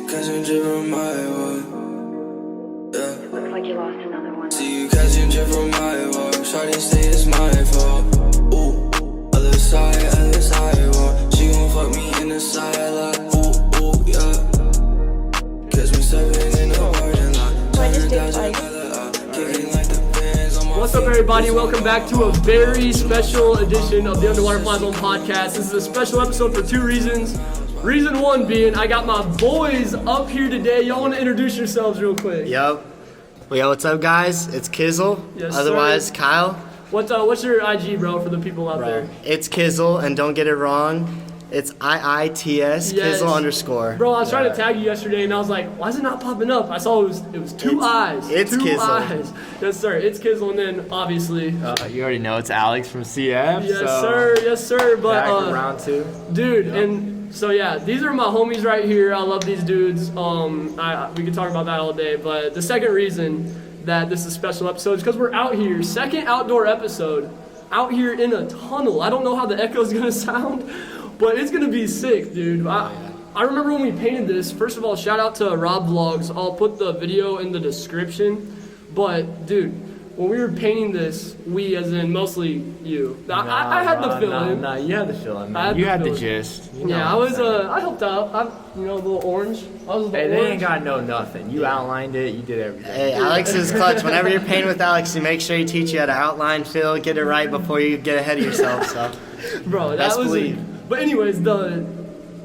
catching drip from my wall. Yeah. Looks like you lost another one. See you catching drip from my wall. Shawty say it's my fault. Ooh, other side, wall. She gon' fuck me in the side like ooh, yeah. Catch me serving in the parking lot. What's up, everybody? Welcome back to a very special edition of the Underwater FlyZone podcast. This is a special episode for two reasons. Reason one being, I got my boys up here today. Y'all want to introduce yourselves real quick? Yo, what's up, guys? It's Kizzle, Yes, otherwise sir. Kyle. What's your IG, bro, for the people out there? It's Kizzle, and don't get it wrong. It's IITS, Yes. Kizzle _. Bro, I was trying to tag you yesterday, and I was like, why is it not popping up? I saw it was two eyes. It's two Kizzle. eyes. Yes, sir. It's Kizzle, and then, obviously... You already know it's Alex from CF. Yes, sir. But, Back in round two. dude, and so yeah, these are my homies right here. I love these dudes. We could talk about that all day, but the second reason that this is a special episode is because we're out here, second outdoor episode, out here in a tunnel. I don't know how the echo's gonna sound, but it's gonna be sick, dude. I remember when we painted this. First of all, shout out to Rob Vlogs. I'll put the video in the description. But dude, when we were painting this, we as in mostly you. I had the feeling. Nah, you had the feeling, I had man. You the had the feeling. gist. You know Yeah, what I'm saying. I helped out. A little orange. I was a little Hey, they orange. ain't got no nothing. You outlined it. You did everything. Hey, Alex is clutch. Whenever you're painting with Alex, you make sure you teach you how to outline, fill, get it right before you get ahead of yourself. So, Bro, that best was believe. But anyways, the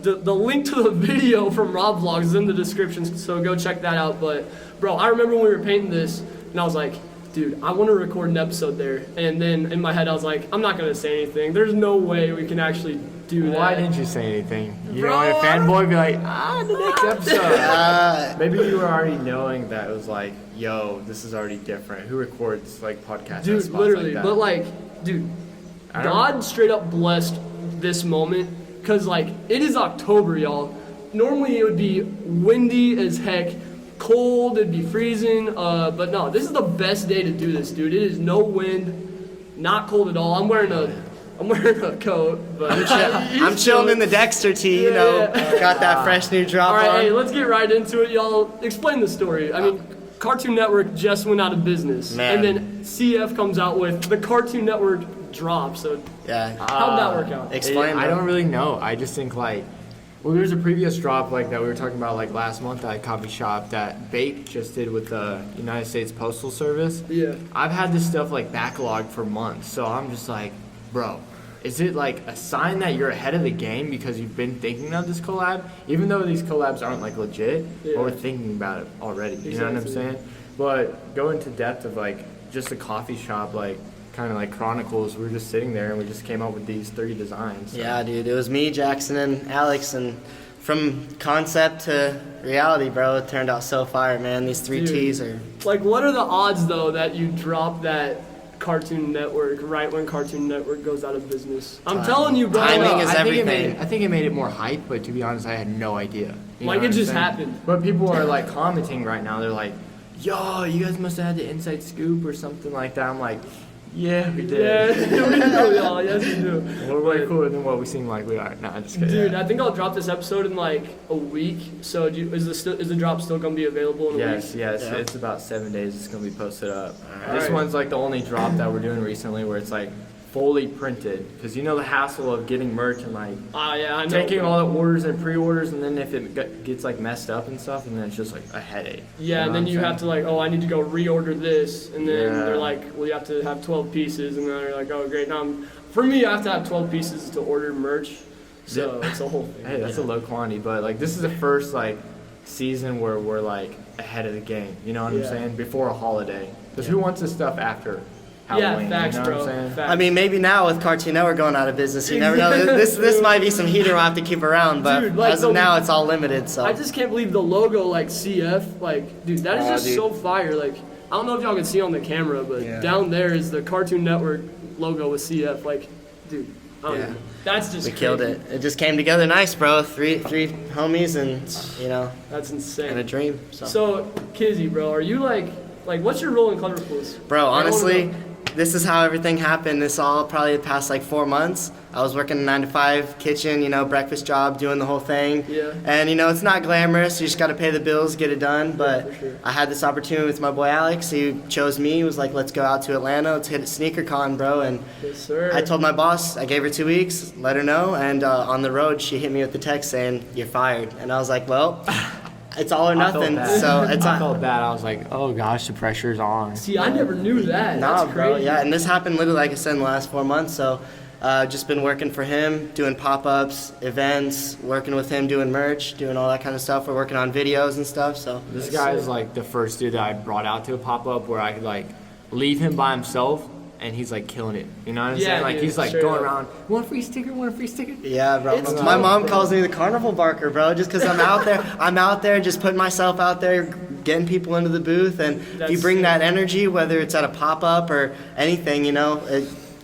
link to the video from Rob Vlogs is in the description, so go check that out. But bro, I remember when we were painting this, and I was like, dude, I want to record an episode there. And then in my head, I was like, I'm not gonna say anything. There's no way we can actually do that. Why didn't you say anything? You Bro, don't want a fanboy be like, the next episode. Maybe you were already knowing that it was like, yo, this is already different. Who records like podcasts? Dude, at spots literally. like that? But like, dude, I don't- God straight up blessed this moment, because like it is October, y'all. Normally it would be windy as heck, cold, it'd be freezing, but no, this is the best day to do this, dude. It is no wind, not cold at all. I'm wearing a coat, but I'm chilling in the Dexter tee, you know. Yeah. Got that fresh new drop All right, on. hey, let's get right into it, y'all. Explain the story. I mean, Cartoon Network just went out of business, Man. and then CF comes out with the Cartoon Network drop. So Yeah. how'd that work out? Explain, I bro. don't really know. I just think like, well, there's a previous drop like that we were talking about like last month at a coffee shop that Bake just did with the United States Postal Service. Yeah. I've had this stuff like backlogged for months, so I'm just like, bro, is it like a sign that you're ahead of the game because you've been thinking of this collab, even though these collabs aren't like legit, Yeah. but we're thinking about it already. You know what I'm Exactly. saying? But go into depth of like just a coffee shop, like kind of like chronicles. We were just sitting there and we just came up with these 3 designs. So. Yeah, dude. It was me, Jackson, and Alex, and from concept to reality, bro, it turned out so fire, man. These 3 Dude. tees are. Like, what are the odds though that you drop that Cartoon Network right when Cartoon Network goes out of business? I'm telling you, bro. Timing is I think everything. I think it made it more hype, but to be honest, I had no idea. You Like, know it what I'm just saying? happened. But people are like commenting right now. They're like, "Yo, you guys must have had the inside scoop or something like that." I'm like, "Yeah, we Yeah, did. we do, y'all. Yes, we do. We're way cooler than what we seem like we are." Nah, just kidding. Dude, I think I'll drop this episode in like a week. So is the drop still gonna be available in a Yes, week? yes. Yeah. It's about 7 days. It's gonna be posted up. All This right. one's like the only drop that we're doing recently where it's like fully printed, because you know the hassle of getting merch and like Yeah, I know. taking all the orders and pre-orders, and then if it gets like messed up and stuff, and then it's just like a headache. Yeah, and know then what you I'm have to like, oh, I need to go reorder this, and then Yeah. they're like, well, you have to have 12 pieces, and then they're like, oh, great. Now, for me, I have to have 12 pieces to order merch, so it's a whole thing. Hey, that's a low quantity, but like this is the first like season where we're like ahead of the game. You know what Yeah. I'm saying? Before a holiday, because who wants this stuff after Halloween? Yeah, facts, you know bro. what I'm saying? Facts. I mean, maybe now with Cartoon Network going out of business, you never know. This might be some heater we'll have to keep around, but Dude, like as of the- now, it's all limited. So I just can't believe the logo, like CF, like, dude, that is just dude. so fire. Like, I don't know if y'all can see on the camera, but Yeah. down there is the Cartoon Network logo with CF. Like, dude, I don't Yeah. know. That's just we killed crazy. it. It just came together nice, bro. Three homies, and you know, That's and a insane. dream. So, Kizzy, bro, are you like, what's your role in Colorfuls? Bro, honestly, this is how everything happened. This all probably the past like 4 months. I was working a 9-to-5 kitchen, breakfast job, doing the whole thing. Yeah. And it's not glamorous. You just got to pay the bills, get it done. But for sure. I had this opportunity with my boy Alex. He chose me. He was like, let's go out to Atlanta. Let's hit a sneaker con, bro. And Yes, sir. I told my boss, I gave her 2 weeks, let her know. And on the road, she hit me with the text saying, you're fired. And I was like, well, it's all or nothing. So it's I felt bad. I was like, oh gosh, the pressure's on. See, I never knew that. Nah, That's bro. crazy. Yeah, and this happened literally, like I said, in the last 4 months. So just been working for him, doing pop-ups, events, working with him, doing merch, doing all that kind of stuff. We're working on videos and stuff. So This guy is like the first dude that I brought out to a pop-up where I could like leave him by himself and he's like killing it. You know what I'm Yeah, saying? Like dude, he's like straight going up. around, want a free sticker, want a free sticker? yeah, bro. It's My dope, mom bro. calls me the carnival barker, bro, just because I'm out there. I'm out there just putting myself out there, getting people into the booth. And if you That's bring sick. that energy, whether it's at a pop-up or anything,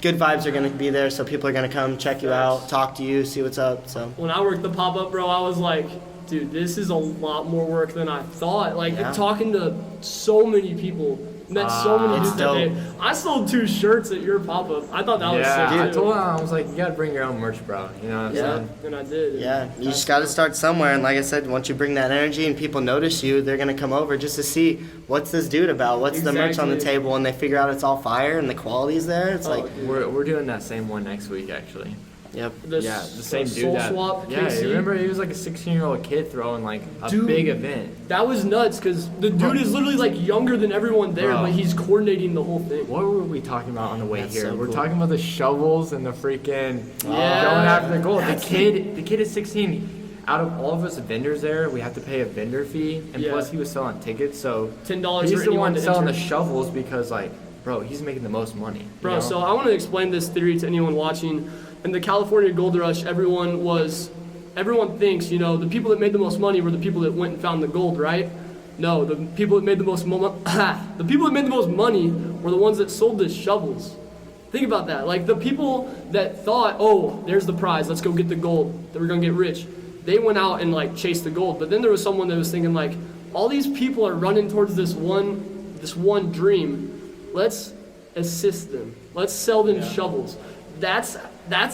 good vibes are going to be there. So people are going to come check you out, talk to you, see what's up. So When I worked the pop-up, bro, I was like, dude, this is a lot more work than I thought. Like, Yeah. talking to so many people, met so many It's dudes that day. dope. I sold 2 shirts at your pop-up. I thought that was Yeah, sick, I too. told him, I was like, you gotta bring your own merch, bro. You know what I'm Yeah. saying? And I did. yeah, you just got to start somewhere. And like I said, once you bring that energy and people notice you, they're going to come over just to see what's this dude about, what's the merch on the Exactly. table, and they figure out it's all fire and the quality's there. It's Oh, like, dude. We're doing that same one next week, actually. yep. Yeah, the same dude Soul that. Swap, Yeah, KC. you remember he was like a 16-year-old kid throwing like a Dude. big event. That was nuts, because the dude is literally, like, younger than everyone there, Bro. but he's coordinating the whole thing. What were we talking about on the way That's here? so We're cool. talking about the shovels and the freaking Yeah. going after the goal. The kid is 16. Out of all of us vendors there, we have to pay a vendor fee, and Yeah. plus he was selling tickets. So $10 he's for the anyone one to selling enter. the shovels because, like, bro, he's making the most money. you Bro, know? so I want to explain this theory to anyone watching. In the California Gold Rush, everyone thinks, the people that made the most money were the people that went and found the gold, right? No, the people that made the most the people that made the most money were the ones that sold the shovels. Think about that. Like, the people that thought, oh, there's the prize, let's go get the gold, that we're gonna get rich. They went out and like chased the gold. But then there was someone that was thinking like, all these people are running towards this one dream. Let's assist them. Let's sell them shovels. That's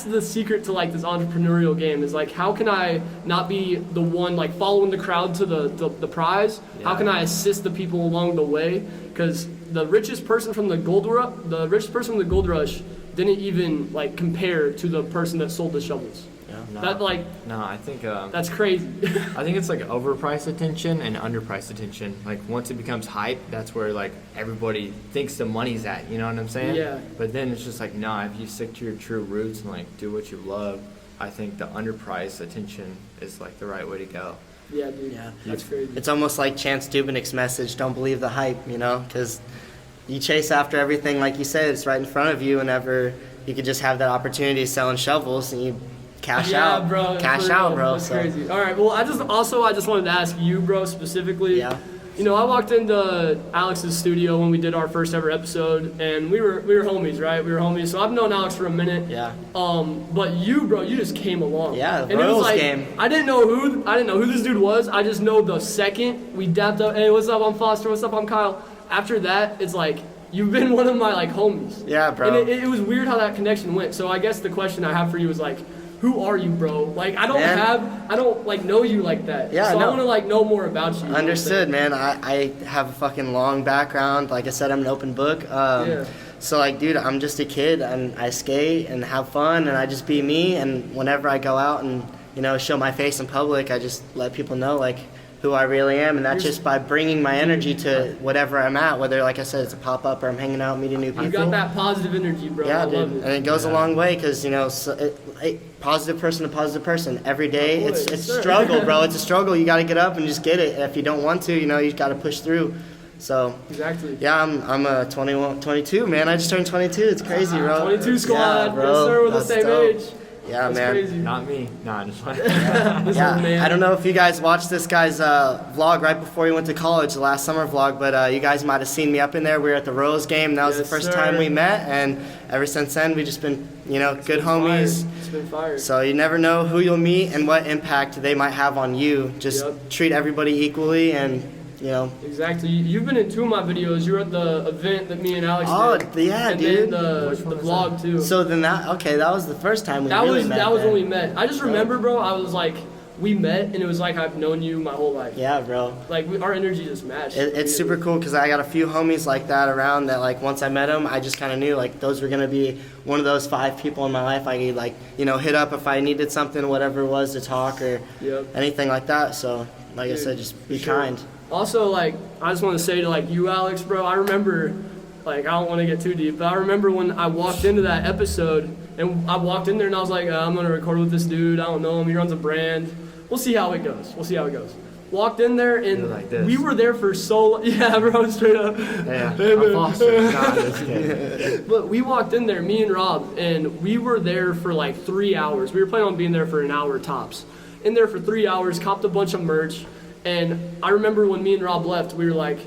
the secret to like this entrepreneurial game, is like, how can I not be the one like following the crowd to the prize? How can I assist the people along the way? Because the richest person from the gold rush didn't even like compare to the person that sold the shovels. No, That like no, I think that's crazy. I think it's like overpriced attention and underpriced attention. Like once it becomes hype, that's where like everybody thinks the money's at. You know what I'm saying? Yeah. But then it's just like, nah, if you stick to your true roots and like do what you love, I think the underpriced attention is like the right way to go. Yeah, dude. Yeah. That's crazy. It's almost like Chance Dubnik's message, don't believe the hype, because you chase after everything, like you said, it's right in front of you whenever you could just have that opportunity selling shovels and you cash out, bro. cash for out, real. bro. That's So, crazy. All right. Well, I just wanted to ask you, bro, specifically. Yeah. I walked into Alex's studio when we did our first ever episode, and we were homies, right? We were homies. So I've known Alex for a minute. Yeah. But you, bro, you just came along. Yeah, the and it was Royals like, game. I didn't know who this dude was. I just know the second we dapped up. Hey, what's up? I'm Foster. What's up? I'm Kyle. After that, it's like, you've been one of my like homies. Yeah, bro. And it was weird how that connection went. So I guess the question I have for you is like, who are you, bro? Like, I don't like know you like that. Yeah, so no. I want to like know more about you. You know what I'm Understood, saying? man. I have a fucking long background. Like I said, I'm an open book. Yeah. So, like, dude, I'm just a kid, and I skate and have fun, and I just be me. And whenever I go out and, show my face in public, I just let people know, like, who I really am. And that's just by bringing my energy to whatever I'm at, whether, like I said, it's a pop-up or I'm hanging out, meeting new people. You got that positive energy, bro. Yeah, I dude, love and it. it goes a long way because positive person to positive person every day. Oh, boy, it's yes, a sir. struggle, bro. It's a struggle. You got to get up and just get it. If you don't want to, you got to push through. So Exactly. yeah, I'm a 22, man. I just turned 22. It's crazy, bro. 22 squad. Yeah, bro. Yes, sir. We're the That's same dope. age. Yeah, That's man. crazy. Not me. Nah, just like This Yeah, old man. I don't know if you guys watched this guy's vlog right before he went to college, the last summer vlog, but you guys might have seen me up in there. We were at the Rose game, and that was the Yes, first sir. time we met, and ever since then, we've just been, good Fired. homies. It's been fired. So you never know who you'll meet and what impact they might have on you. Just Yep. treat everybody equally and, you know. Exactly. You've been in 2 of my videos. You were at the event that me and Alex did. Oh, yeah, and dude. then the vlog too. So then that was the first time we that really was met. that was then. when we met. I just remember, bro. I was like, we met, and it was like I've known you my whole life. Yeah, bro. Like our energy just matched. It's super cool because I got a few homies like that around that, like, once I met them, I just kind of knew, like, those were going to be one of those 5 people in my life I could, like, you know, hit up if I needed something, whatever it was, to talk or anything like that. So, like I said, just be kind. Also, like, I just want to say to, like, you, Alex, bro, I remember, like, I don't want to get too deep, but I remember when I walked into that episode, and I walked in there and I was like, I'm going to record with this dude. I don't know him. He runs a brand. We'll see how it goes. Walked in there, and like this. we were there for so long. Yeah, bro, straight up. Yeah, Hey, I'm man. Foster. Nah, just kidding. But we walked in there, me and Rob, and we were there for like 3 hours. We were planning on being there for an hour tops. In there for 3 hours, copped a bunch of merch, and I remember when me and Rob left, we were like,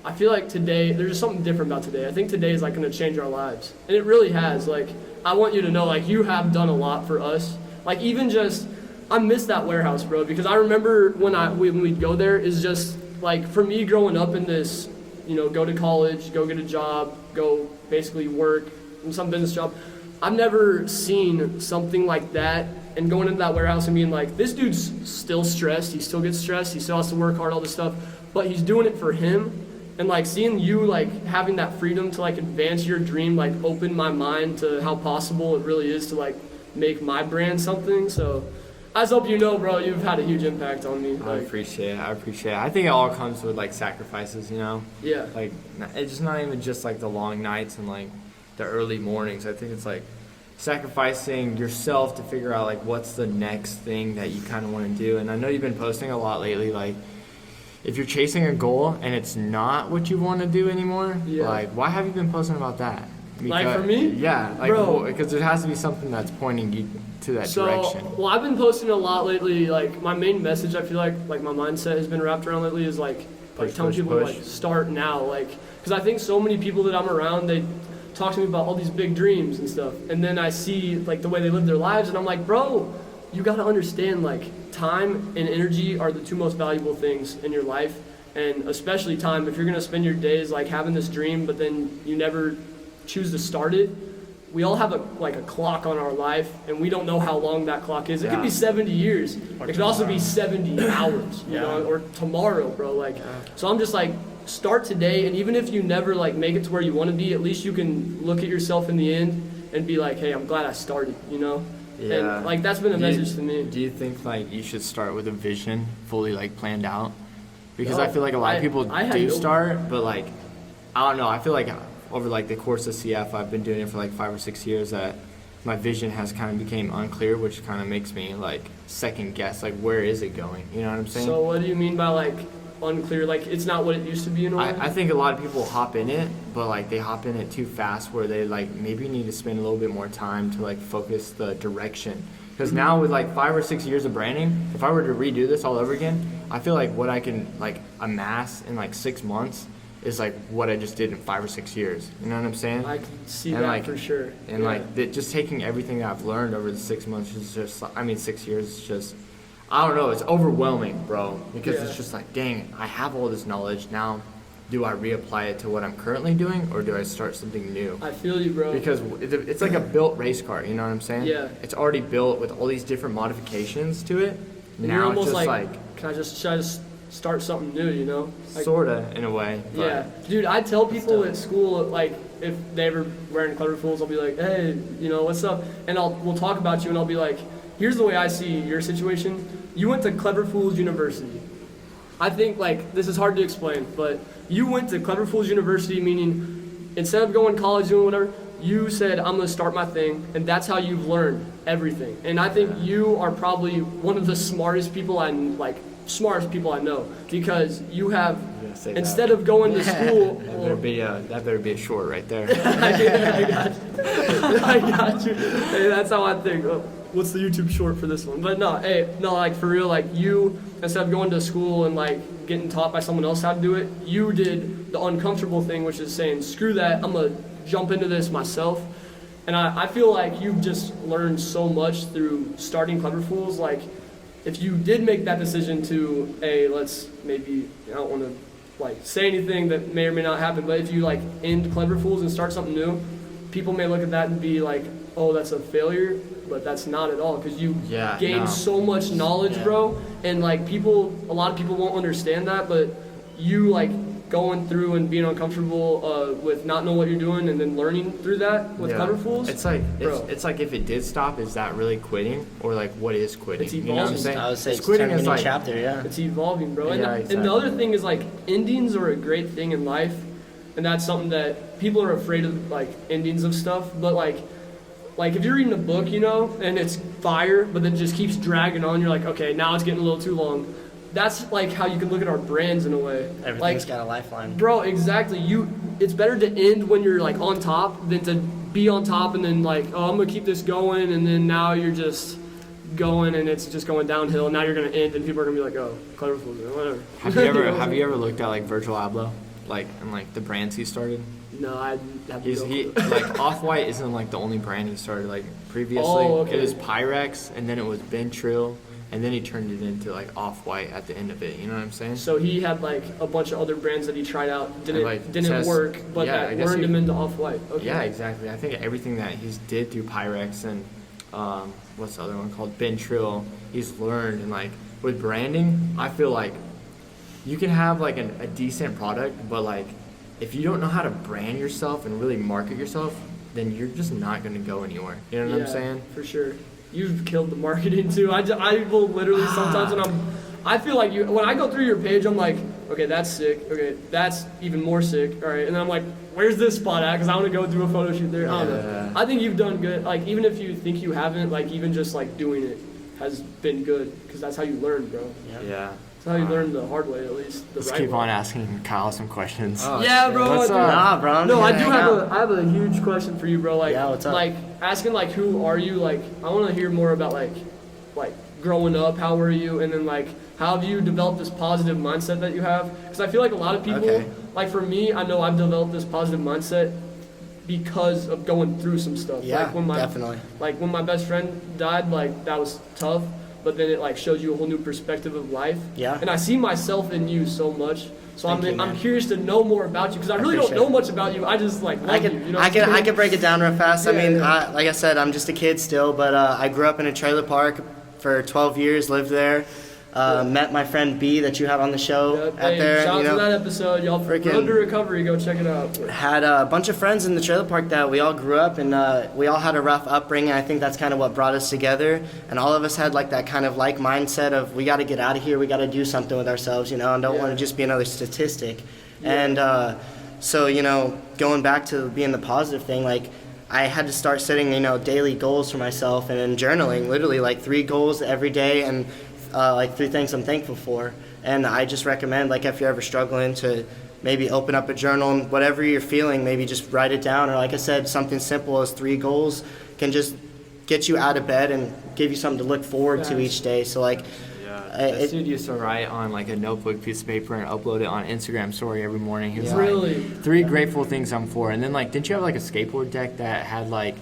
I feel like today, there's just something different about today. I think today is like gonna change our lives. And it really has. Like, I want you to know, like, you have done a lot for us. Like, even just, I miss that warehouse, bro, because I remember when we'd go there, is just, like, for me growing up in this, you know, go to college, go get a job, go basically work in some business job, I've never seen something like that, and going into that warehouse and being like, this dude's still stressed, he still gets stressed, he still has to work hard, all this stuff, but he's doing it for him. And, like, seeing you, like, having that freedom to, like, advance your dream, like, opened my mind to how possible it really is to, like, make my brand something. So I just hope you know, bro, you've had a huge impact on me. I appreciate it. I think it all comes with, like, sacrifices, you know? Yeah. Like, it's just not even just, like, the long nights and, like, the early mornings. I think it's, like, sacrificing yourself to figure out, like, what's the next thing that you kind of want to do. And I know you've been posting a lot lately, like, if you're chasing a goal and it's not what you want to do anymore, like, why have you been posting about that? Because, like, for me? Yeah, like, bro, because there has to be something that's pointing you to that direction. Well, I've been posting a lot lately. Like, my main message, I feel like my mindset has been wrapped around lately is, like telling people to, like, start now. Like, because I think so many people that I'm around, they talk to me about all these big dreams and stuff. And then I see, like, the way they live their lives, and I'm like, bro, you got to understand, like, time and energy are the 2 most valuable things in your life, and especially time. If you're going to spend your days, like, having this dream, but then you never choose to start it, we all have a clock on our life, and we don't know how long that clock is. It could be 70 years. It could also be 70 hours, you know, or tomorrow, bro. Like, so I'm just like, start today, and even if you never, like, make it to where you want to be, at least you can look at yourself in the end and be like, hey, I'm glad I started, you know? Yeah. And, like, that's been a message to me. Do you think, like, you should start with a vision fully, like, planned out? Because I feel like a lot of people do start, but, like, I don't know. I feel like over, like, the course of CF, I've been doing it for, like, 5 or 6 years, that my vision has kind of became unclear, which kind of makes me, like, second guess, like, where is it going? You know what I'm saying? So what do you mean by, like, unclear? Like, it's not what it used to be in a way? I think a lot of people hop in it, but, like, they hop in it too fast, where they, like, maybe need to spend a little bit more time to, like, focus the direction. Because now with, like, 5 or 6 years of branding, if I were to redo this all over again, I feel like what I can, like, amass in, like, 6 months is, like, what I just did in 5 or 6 years. You know what I'm saying? I can see and, that, like, for sure. And, like, just taking everything that I've learned over the 6 months is just, 6 years is just, I don't know, it's overwhelming, bro. Because it's just like, dang, I have all this knowledge. Now, do I reapply it to what I'm currently doing, or do I start something new? I feel you, bro. Because it's like a built race car, you know what I'm saying? Yeah. It's already built with all these different modifications to it. And now you're almost it's just like, can I just try to start something new, you know? Like, sorta, in a way. But yeah. Dude, I tell people at school, like, if they ever wearing Clever Fools, I'll be like, hey, you know, what's up? And we'll talk about you, and I'll be like, here's the way I see your situation. You went to Clever Fools University. I think, like, this is hard to explain, but you went to Clever Fools University, meaning instead of going to college, doing whatever, you said, I'm going to start my thing, and that's how you've learned everything. And I think you are probably one of the smartest people I know, because you have, instead of going to school... that better be a short right there. I got you. Hey, that's how I think. Oh, what's the YouTube short for this one? But no, like, for real, like, you, instead of going to school and, like, getting taught by someone else how to do it, you did the uncomfortable thing, which is saying, screw that, I'm going to jump into this myself. And I feel like you've just learned so much through starting Clever Fools. Like, if you did make that decision to, let's maybe, I don't want to like say anything that may or may not happen. But if you like end Clever Fools and start something new, people may look at that and be like, oh, that's a failure. But that's not at all, because you gain so much knowledge, bro. And like a lot of people won't understand that, but you like going through and being uncomfortable with not knowing what you're doing and then learning through that with Clever Fools. It's like it's like if it did stop, is that really quitting, or like what is quitting? It's evolving. You know what I'm saying? I would say it's quitting turning is a new like chapter. Yeah. It's evolving, bro. And, Yeah, and the other thing is like endings are a great thing in life, and that's something that people are afraid of, like endings of stuff. But like if you're reading a book, you know, and it's fire, but then just keeps dragging on, you're like, okay, now it's getting a little too long. That's like how you can look at our brands in a way. Everything's got a lifeline. Bro, exactly. It's better to end when you're like on top than to be on top and then like, oh, I'm gonna keep this going, and then now you're just going and it's just going downhill. Now you're gonna end and people are gonna be like, oh, Clever Fools or whatever. Have you ever looked at like Virgil Abloh, like and like the brands he started? No, I have He like Off-White isn't like the only brand he started. Like previously, it was Pyrex, and then it was Ventril, and then he turned it into like Off-White at the end of it. You know what I'm saying? So he had like a bunch of other brands that he tried out, didn't work, but that guess turned him into Off-White. Okay. Yeah, exactly. I think everything that he's did through Pyrex and what's the other one called, Ventril, he's learned. And like with branding, I feel like you can have like a decent product, but like if you don't know how to brand yourself and really market yourself, then you're just not going to go anywhere. You know what I'm saying? For sure. You've killed the marketing too. I will literally sometimes I feel like when I go through your page, I'm like, okay, that's sick. Okay, that's even more sick. All right, and then I'm like, where's this spot at? Because I want to go do a photo shoot there. I don't know. I think you've done good. Like even if you think you haven't, like even just like doing it has been good, because that's how you learn, bro. Yeah. That's how you learn the hard way, at least. Let's keep on asking Kyle some questions. Oh, yeah, bro. What's up? Nah, bro. No, I have a huge question for you, bro. Like, what's up? Like asking like, who are you? Like, I want to hear more about like growing up. How were you? And then like, how have you developed this positive mindset that you have? Because I feel like a lot of people, like for me, I know I've developed this positive mindset because of going through some stuff. Yeah, like when definitely. Like when my best friend died, like that was tough. But then it like shows you a whole new perspective of life. Yeah. And I see myself in you so much. So I'm I'm curious to know more about you, because I really don't know much about you. I just like love you. You know I can break it down real fast. Yeah, I mean, yeah. like I said, I'm just a kid still, but I grew up in a trailer park for 12 years, lived there. Met my friend B that you had on the show there. Shout out to that episode. Y'all Road to Recovery, go check it out. Had a bunch of friends in the trailer park that we all grew up, and we all had a rough upbringing. I think that's kind of what brought us together, and all of us had like that kind of like mindset of we got to get out of here, we got to do something with ourselves, you know, and don't want to just be another statistic. And so, you know, going back to being the positive thing, like I had to start setting, you know, daily goals for myself, and then journaling, literally like 3 goals every day, and like 3 things I'm thankful for. And I just recommend, like, if you're ever struggling, to maybe open up a journal, and whatever you're feeling, maybe just write it down. Or like I said, something simple as 3 goals can just get you out of bed and give you something to look forward to each day. So like, this dude used to write on like a notebook piece of paper and upload it on Instagram story every morning. He was like, 3 grateful things I'm for. And then like, didn't you have like a skateboard deck that had like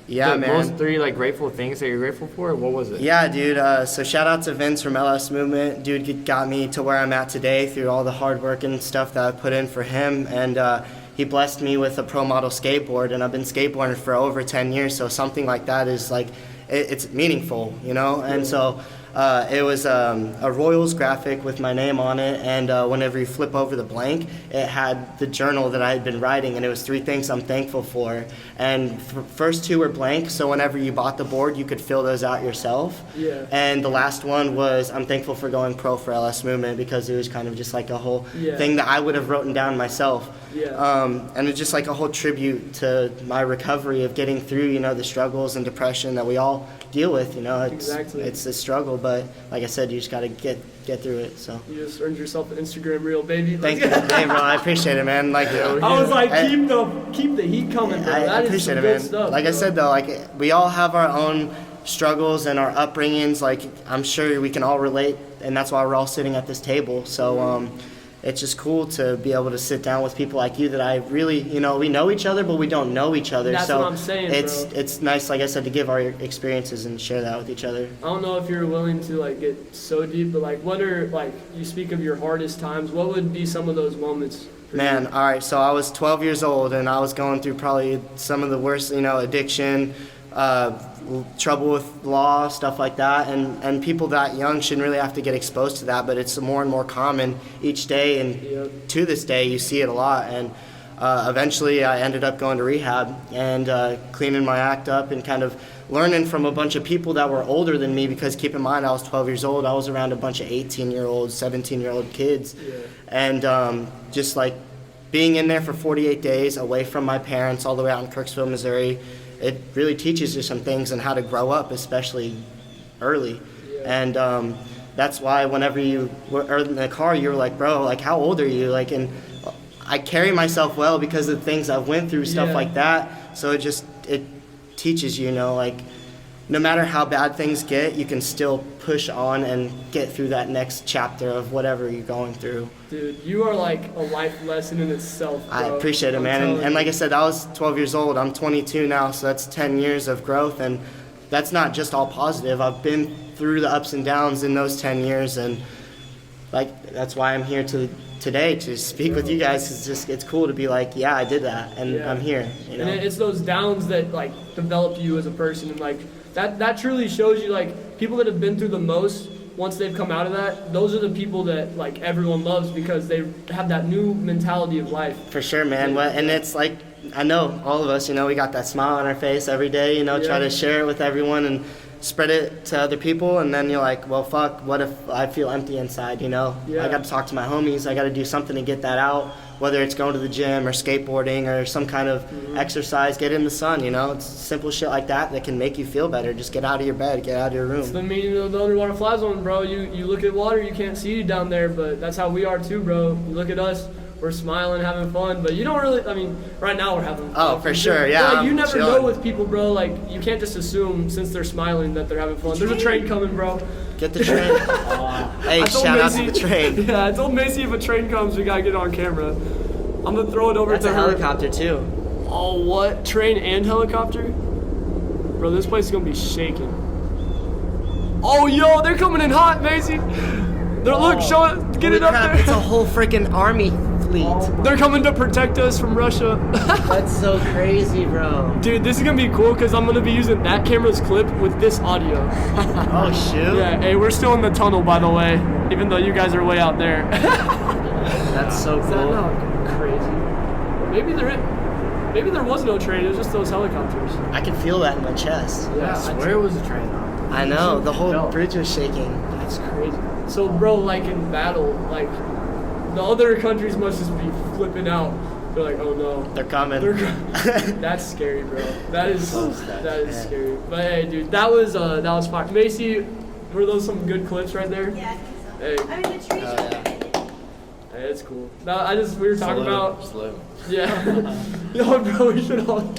most 3 like grateful things that you're grateful for? What was it? Yeah, dude. So shout out to Vince from LS Movement. Dude got me to where I'm at today through all the hard work and stuff that I put in for him. And he blessed me with a pro model skateboard, and I've been skateboarding for over 10 years. So something like that is like, it's meaningful, you know? And so it was a Royals graphic with my name on it, and whenever you flip over the blank, it had the journal that I had been writing, and it was 3 things I'm thankful for. And first 2 were blank, so whenever you bought the board, you could fill those out yourself. Yeah. And the last one was, I'm thankful for going pro for LS Movement, because it was kind of just like a whole thing that I would have written down myself. Yeah. And it's just like a whole tribute to my recovery of getting through, you know, the struggles and depression that we all deal with, you know. It's a struggle, but like I said, you just got to get through it. So you just earned yourself an Instagram reel, baby. Thank you, hey, bro. I appreciate it, man. Like I was like, keep the heat coming, bro. I appreciate it, man. Stuff, like bro. I said though, like we all have our own struggles and our upbringings. Like I'm sure we can all relate, and that's why we're all sitting at this table. So it's just cool to be able to sit down with people like you that I really, we know each other, but we don't know each other. That's so what I'm saying, it's nice, like I said, to give our experiences and share that with each other. I don't know if you're willing to like get so deep, but like, what are, like, you speak of your hardest times, what would be some of those moments for Man, you? all right, so I was 12 years old, and I was going through probably some of the worst, addiction, trouble with law, stuff like that, and people that young shouldn't really have to get exposed to that, but it's more and more common each day, and to this day you see it a lot. And eventually I ended up going to rehab and cleaning my act up and kind of learning from a bunch of people that were older than me, because keep in mind I was 12 years old. I was around a bunch of 18-year-old, 17-year-old kids, and just like being in there for 48 days away from my parents all the way out in Kirksville, Missouri, it really teaches you some things and how to grow up, especially early. And that's why whenever you were in the car, you were like, bro, like, how old are you? Like, and I carry myself well because of the things I've went through, stuff like that. So it teaches you, like, no matter how bad things get, you can still push on and get through that next chapter of whatever you're going through. Dude, you are like a life lesson in itself, bro. I appreciate it, man. And like I said, I was 12 years old. I'm 22 now, so that's 10 years of growth. And that's not just all positive. I've been through the ups and downs in those 10 years. And like, that's why I'm here today to speak with you guys. It's cool to be like, yeah, I did that, and I'm here. And it's those downs that like develop you as a person, and like that truly shows you, like, people that have been through the most, once they've come out of that, those are the people that like everyone loves, because they have that new mentality of life. For sure, man. And it's like, I know all of us, we got that smile on our face every day, try to share it with everyone and spread it to other people, and then you're like, well, fuck, what if I feel empty inside, I got to talk to my homies, I got to do something to get that out, whether it's going to the gym or skateboarding or some kind of exercise, get in the sun, it's simple shit like that can make you feel better. Just get out of your bed, get out of your room. It's the meaning of the underwater FlyZone, bro. You look at water, you can't see you down there, but that's how we are too, bro. You look at us, we're smiling, having fun, but you don't really, right now we're having fun. Oh, for sure, yeah. Like, you never know with people, bro. Like, you can't just assume since they're smiling that they're having fun. There's a train coming, bro. Get the train. Hey, shout out to the train. Yeah, I told Macy if a train comes, we gotta get it on camera. I'm gonna throw it over to her. That's a helicopter, too. Oh, what? Train and helicopter? Bro, this place is gonna be shaking. Oh, yo, they're coming in hot, Macy. Look, show it, get it up there. It's a whole freaking army fleet. They're coming to protect us from Russia. That's so crazy, bro. Dude, this is gonna be cool because I'm gonna be using that camera's clip with this audio. Oh, shoot. Yeah, hey, we're still in the tunnel, by the way, even though you guys are way out there. That's so cool. Is that not crazy? Maybe there was no train, it was just those helicopters. I can feel that in my chest. Yeah, I swear it was a train on. I know, the whole bridge was shaking. That's crazy. So, bro, like in battle, like, the other countries must just be flipping out. They're like, oh no. They're coming. That's scary, bro. That is scary. But hey, dude, that was fun. Macy, were those some good clips right there? Yeah, I think so. Hey. I mean, the tree shot. Hey, it's cool. No, we were talking about. Slow. Yeah. No, bro, we should all.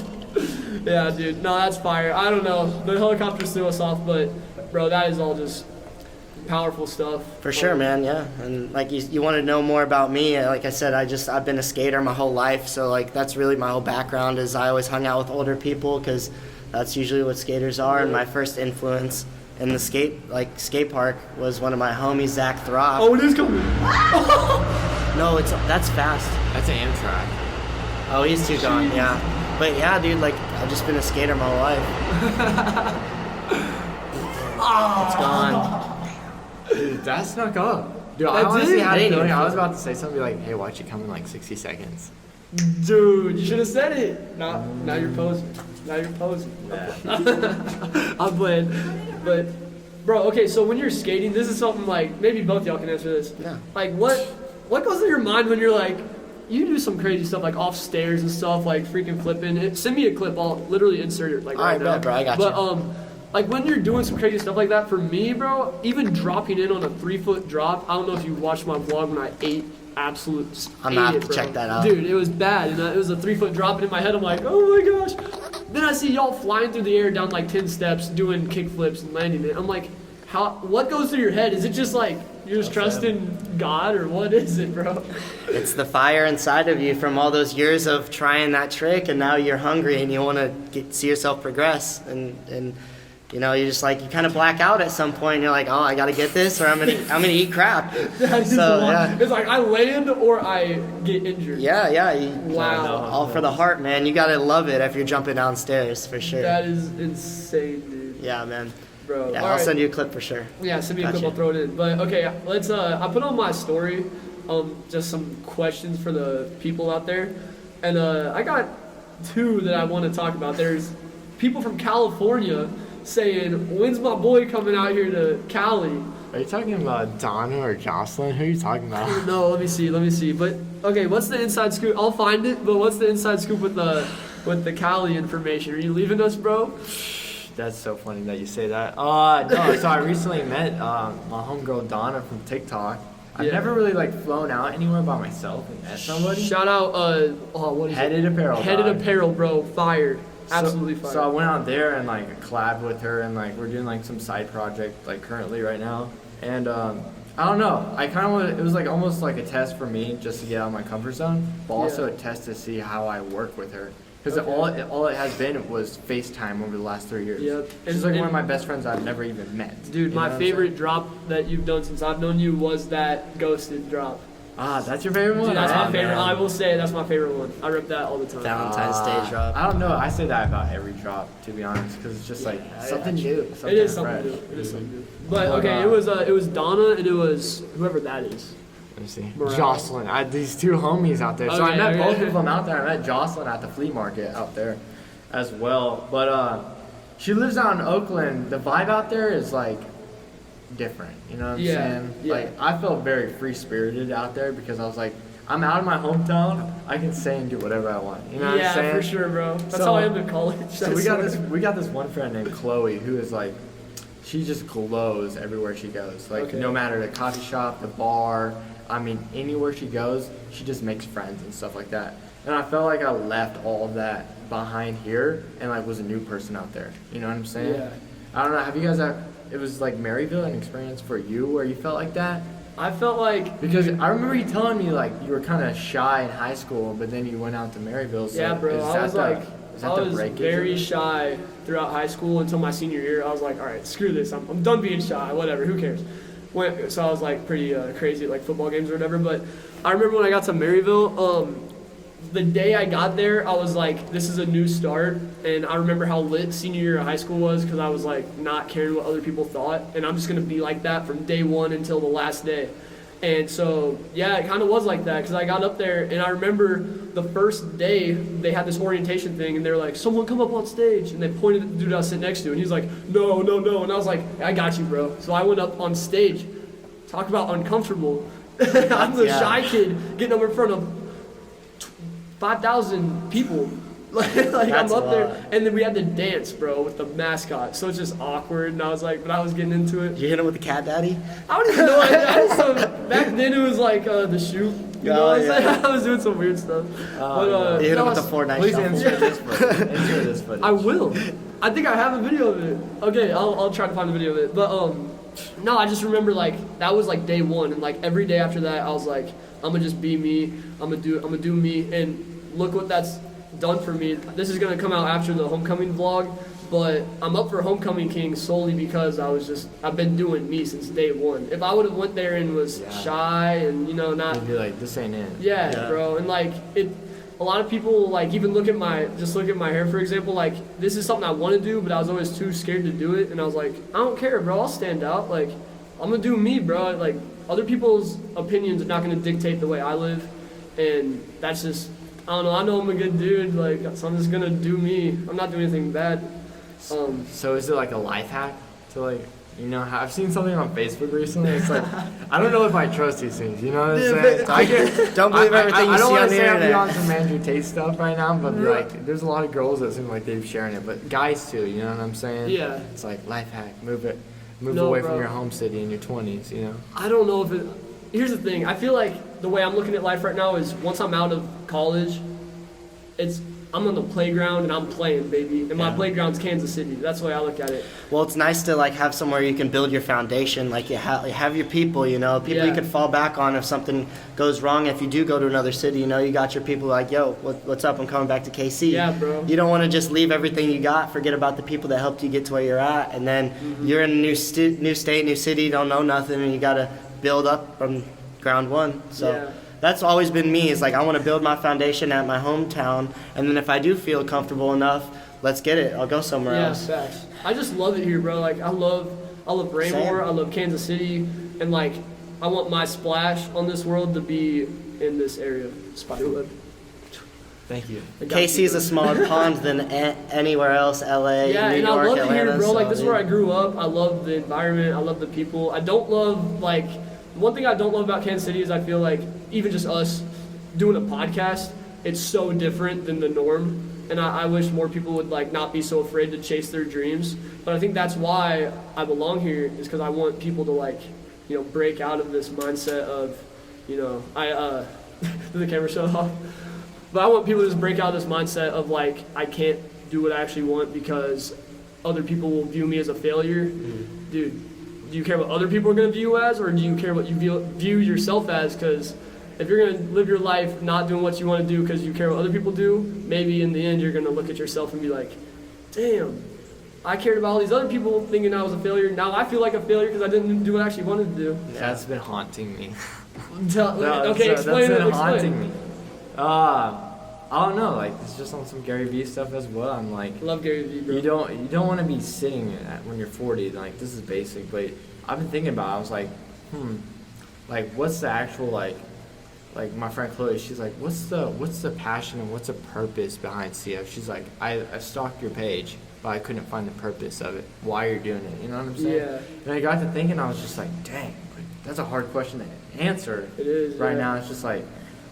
Yeah, dude. No, that's fire. I don't know. The helicopters threw us off, but bro, that is all just powerful stuff. For sure, man. Yeah. And like you want to know more about me, like I said, I've been a skater my whole life, so like that's really my whole background. Is I always hung out with older people because that's usually what skaters are. And my first influence in the skate park was one of my homies, Zach Thropp. Oh, it is coming. No, that's fast. That's an Amtrak. Oh, he's too gone. Yeah. But yeah, dude, like I've just been a skater my whole life. It's gone. Dude, that snuck up. Dude, That I honestly did? had a I didn't feeling even I was about to say something like, hey, watch it come in like 60 seconds. Dude, you should have said it. Now you're posing. I'm playing. But, bro, okay, so when you're skating, this is something like, maybe both y'all can answer this. Yeah. Like, what goes through your mind when you're like, you do some crazy stuff like off stairs and stuff, like freaking flipping. Send me a clip, I'll literally insert it like All right, now. bro, I got you. But, like when you're doing some crazy stuff like that, for me, bro, even dropping in on a 3-foot drop, I don't know if you watched my vlog when I ate absolute. I'm gonna have to check that out. Dude, it was bad. And it was a 3-foot drop, and in my head, I'm like, oh my gosh. Then I see y'all flying through the air down like 10 steps, doing kick flips and landing it. I'm like, what goes through your head? Is it just like you're just trusting God, or what is it, bro? It's the fire inside of you from all those years of trying that trick, and now you're hungry and you want to see yourself progress, and you know, you just like, you kind of black out at some point. And you're like, oh, I gotta get this, or I'm gonna eat crap. That's So yeah, it's like I land or I get injured. yeah. Wow. All for the heart, man. You gotta love it if you're jumping downstairs for sure. That is insane, dude. Yeah, man. Bro. Yeah, All I'll right. send you a clip for sure. Yeah, send me a clip. Gotcha. I'll throw it in. But okay, let's. I put on my story, just some questions for the people out there, and I got 2 that I want to talk about. There's people from California saying, "When's my boy coming out here to Cali?" Are you talking about Donna or Jocelyn? Who are you talking about? No, let me see. But okay, what's the inside scoop? I'll find it. But what's the inside scoop with the Cali information? Are you leaving us, bro? That's so funny that you say that. No, so I recently met my homegirl Donna from TikTok. I've Yeah. never really like flown out anywhere by myself and met somebody. Shout out, what is Headed it? Apparel. Headed dog. Apparel, bro. Fired. Absolutely fired. So I went out there and like collabed with her, and like we're doing like some side project like currently right now. And I don't know. I kind of wanted, it was like almost like a test for me just to get out of my comfort zone, but also Yeah. a test to see how I work with her. Because Okay. all it has been was FaceTime over the last 3 years. Yep. She's like And- one of my best friends I've never even met. Dude, You know my what I'm favorite saying? drop that you've done since I've known you was that ghosted drop. Ah, that's your favorite one? Dude, that's Ah, my favorite. man. I will say that's my favorite one. I rip that all the time. Valentine's Day drop. I don't know. I say that about every drop, to be honest, because it's just like something new. It is something fresh. new. It is something new. But But, okay, it was Donna and it was whoever that is. Let me see. MURAL. Jocelyn. These 2 homies out there. So I Okay, met okay. both of them out there. I met Jocelyn at the flea market out there as well. But she lives out in Oakland. The vibe out there is like different. You know what I'm Yeah, saying? yeah. Like I felt very free spirited out there because I was like, I'm out of my hometown. I can say and do whatever I want. You know what I'm saying? Yeah, for sure, bro. That's So- how I am in college. So we got this one friend named Chloe who is like, she just glows everywhere she goes. Like Okay. no matter the coffee shop, the bar, I mean anywhere she goes, she just makes friends and stuff like that. And I felt like I left all of that behind here and like was a new person out there. You know what I'm saying? Yeah. I don't know. Have you guys? It was like Maryville, an experience for you where you felt like that? I felt like Because I remember you telling me like you were kind of shy in high school, but then you went out to Maryville. So yeah, bro. is I that was the- like is that I the was breakage very of it? shy throughout high school until my senior year. I was like, all right, screw this. I'm done being shy. Whatever. Who cares? So I was like pretty crazy at like football games or whatever. But I remember when I got to Maryville, the day I got there, I was like, this is a new start. And I remember how lit senior year of high school was because I was like not caring what other people thought. And I'm just going to be like that from day one until the last day. And so, yeah, it kind of was like that because I got up there and I remember the first day they had this orientation thing and they were like, someone come up on stage. And they pointed at the dude I was sitting next to and he was like, no. And I was like, I got you, bro. So I went up on stage. Talk about uncomfortable. I'm the shy kid getting up in front of 5,000 people. like That's I'm up a there. lot. And then we had to dance, bro, with the mascot. So it's just awkward. And I was like, but I was getting into it. You hit him with the cat daddy? I don't even know. I did some, back then it was like the shoot. You know Oh, what I'm saying? yeah. I was doing some weird stuff. You hit him with the no, Fortnite Please shuffle. insert this footage. Insert this footage. I will. I think I have a video of it. Okay, I'll try to find a video of it. But no, I just remember like that was like day one, and like every day after that, I was like, I'm gonna just be me. I'm gonna do me, and look what that's done for me. This is gonna come out after the homecoming vlog, but I'm up for Homecoming King solely because I've been doing me since day one. If I would have went there and was shy and not. You'd be like, this ain't it. Yeah, bro, and like a lot of people like even look at my hair, for example. Like this is something I want to do, but I was always too scared to do it, and I was like, I don't care, bro. I'll stand out. Like I'm gonna do me, bro. Like other people's opinions are not gonna dictate the way I live, and that's just I don't know. I know I'm a good dude, like so I'm just gonna do me. I'm not doing anything bad. So is it like a life hack to like, I've seen something on Facebook recently. It's like, I don't know if I trust these things. You know what I'm saying? So I get, Don't believe everything you I don't see want on to the say I'm internet. on some Andrew Tate stuff right now, but like, there's a lot of girls that seem like they're sharing it, but guys too. You know what I'm saying? Yeah. It's like life hack. Move No, away bro. from your home city in your 20s. You know. I don't know if it. Here's the thing. I feel like the way I'm looking at life right now is once I'm out of college, I'm on the playground and I'm playing, baby. And my playground's Kansas City. That's the way I look at it. Well, it's nice to like have somewhere you can build your foundation. Like you have your people, you know, people you Yeah. can fall back on if something goes wrong. If you do go to another city, you know, you got your people like, yo, what's up? I'm coming back to KC. Yeah, bro. You don't want to just leave everything you got, forget about the people that helped you get to where you're at, and then you're in a new state, new city, don't know nothing, and you got to build up from ground one. So. Yeah. That's always been me, is like I want to build my foundation at my hometown, and then if I do feel comfortable enough, let's get it. I'll go somewhere Yeah, else. facts. I just love it here, bro. Like I love Raymore, Same. I love Kansas City, and like I want my splash on this world to be in this area. Spiderweb. Thank you. I got KC you, is bro. a smaller pond than anywhere else. LA, Yeah, New and York, I love it Atlanta. here, bro. Like so, this is where I grew up. I love the environment. I love the people. I don't love like one thing I don't love about Kansas City is I feel like even just us doing a podcast, it's so different than the norm. And I wish more people would like not be so afraid to chase their dreams. But I think that's why I belong here is because I want people to like, you know, break out of this mindset of, you know, did the camera shut off? But I want people to just break out of this mindset of like I can't do what I actually want because other people will view me as a failure. Dude, do you care what other people are going to view you as, or do you care what you view yourself as? Because if you're going to live your life not doing what you want to do because you care what other people do, maybe in the end you're going to look at yourself and be like, damn, I cared about all these other people thinking I was a failure. Now I feel like a failure because I didn't do what I actually wanted to do. That's been haunting me. Okay, explain that's it. been haunting Explain. me. I don't know. Like it's just on some Gary Vee stuff as well. I'm like, Love Gary Vee, bro. you don't want to be sitting at when you're 40. Like this is basic, but I've been thinking about it. I was like what's the actual like my friend Chloe, she's like, what's the passion and what's the purpose behind CF? She's like, I stalked your page, but I couldn't find the purpose of it, why you're doing it. You know what I'm saying? Yeah. And I got to thinking, I was just like, dang, like, that's a hard question to answer. It is, right yeah. now. It's just like,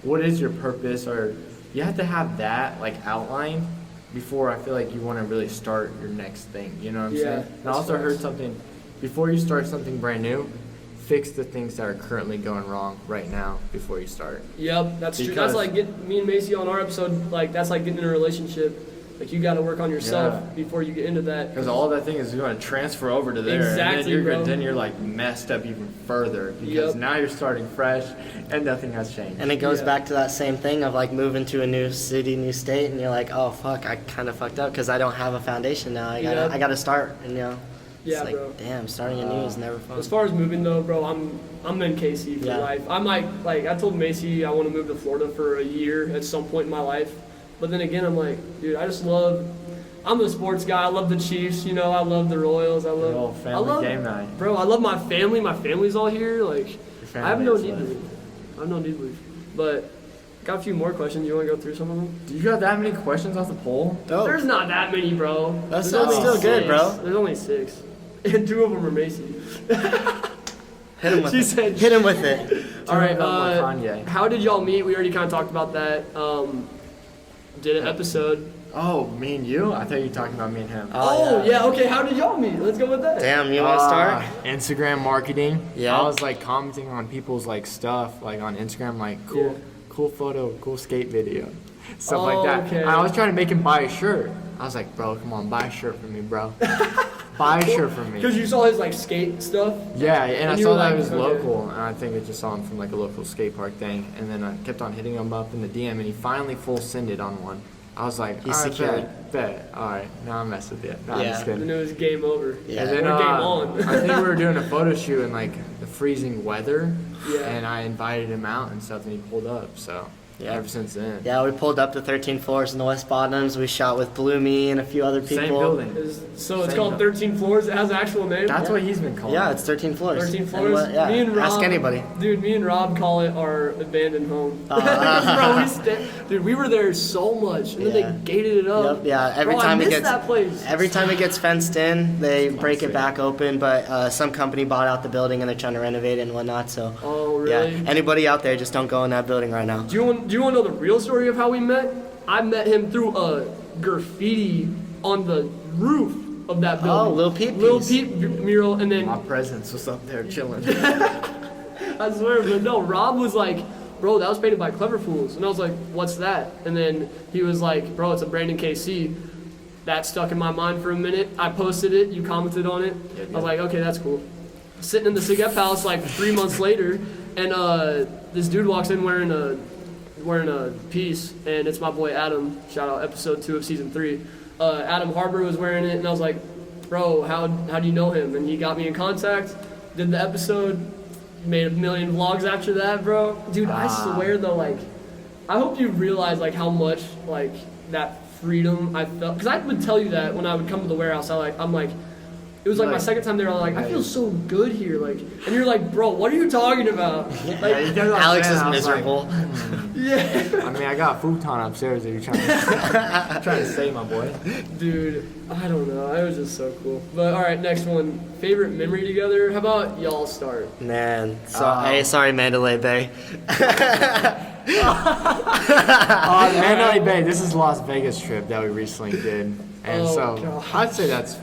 what is your purpose? Or you have to have that like outlined before I feel like you want to really start your next thing. You know what I'm Yeah, saying? And I that's also heard facts. something, before you start something brand new, fix the things that are currently going wrong right now before you start. Yep, that's true. Because- That's like me and Macy on our episode, like that's like getting in a relationship. Like you got to work on yourself Yeah. before you get into that. Because all that thing is going to transfer over to there, Exactly, and bro. then you're like messed up even further because Yep. now you're starting fresh and nothing has changed. And it goes Yeah. back to that same thing of like moving to a new city, new state, and you're like, oh fuck, I kind of fucked up because I don't have a foundation now. Yep. I gotta start, and you know, Yeah, it's like, bro. damn, starting anew is never fun. As far as moving though, bro, I'm in KC for Yeah. life. I might like I told Macy I want to move to Florida for a year at some point in my life. But then again, I'm like, dude, I'm a sports guy. I love the Chiefs, you know. I love the Royals. I love Oh, family game night. Bro, I love my family. My family's all here. Like, family I have no is need to lit. leave. I have no need to leave. But got a few more questions. You want to go through some of them? Do you got that many questions off the poll? Dope. There's not that many, bro. That's There's only still good, 6. bro. There's only 6, and 2 of them are Macy. Hit him with She it. said- Hit him with it. All right. about more Kanye. How did y'all meet? We already kind of talked about that. Did an episode. Oh, me and you? I thought you were talking about me and him. Oh yeah. Okay. How did y'all meet? Let's go with that. Damn, you want to start? Instagram marketing. Yeah. I was like commenting on people's like stuff, like on Instagram, like cool photo, cool skate video, stuff like that. Okay. I was trying to make him buy a shirt. I was like, bro, come on, buy a shirt for me, bro. Buy a shirt for me. Because you saw his like skate stuff. Yeah, and I you saw were that like, it was okay. local, and I think I just saw him from like a local skate park thing, and then I kept on hitting him up in the DM, and he finally full sended on one. I was like, He's all right, secured. bet. All right, now I'm messing with you. No, I'm Yeah. just And kidding. it was game over. Yeah. And then Or game on. I think we were doing a photo shoot in like the freezing weather, Yeah. and I invited him out and stuff, and he pulled up. So Yeah. ever since then, Yeah, we pulled up to 13 floors in the West Bottoms. We shot with Bloomy and a few other people. same building. So it's Same called building. 13 Floors. It has an actual name. That's what he's been calling. Yeah, it's 13 floors. 13 And floors. what- yeah. Me and Rob. Ask anybody. Dude, me and Rob call it our abandoned home. Bro, dude, we were there so much, and then Yeah. they gated it up. Yep, yeah. Every Bro, time I it miss gets that place. every time it gets fenced in, they break sick. it back open. But some company bought out the building and they're trying to renovate it and whatnot. So Oh, really? yeah, anybody out there, just don't go in that building right now. Do you want to know the real story of how we met? I met him through a graffiti on the roof of that building. Oh, Lil Peep Lil piece. Peep mural, and then My presence was up there chilling. I swear, but no, Rob was like bro, that was painted by Clever Fools. And I was like, what's that? And then he was like, bro, it's a Brandon KC. That stuck in my mind for a minute. I posted it. You commented on it. I was like, okay, that's cool. Sitting in the Sigep house like 3 months later, and this dude walks in wearing a piece, and it's my boy Adam. Shout out episode 2 of season 3. Adam Harbor was wearing it, and I was like, bro, how do you know him? And he got me in contact, did the episode, made a million vlogs after that, bro. Dude, I swear though, like, I hope you realize like how much like that freedom I felt, because I would tell you that when I would come to the warehouse, I'm like, it was like my second time there. I was like, I feel so good here, like, and you're like, bro, what are you talking about? Like, Alex is miserable. yeah. I mean, I got a futon upstairs if you're trying to say, my boy. Dude, I don't know. It was just so cool. But all right, next one. Favorite memory together. How about y'all start? Man, hey, sorry, Mandalay Bay. Mandalay Bay. This is Las Vegas trip that we recently did, and God. I'd say that's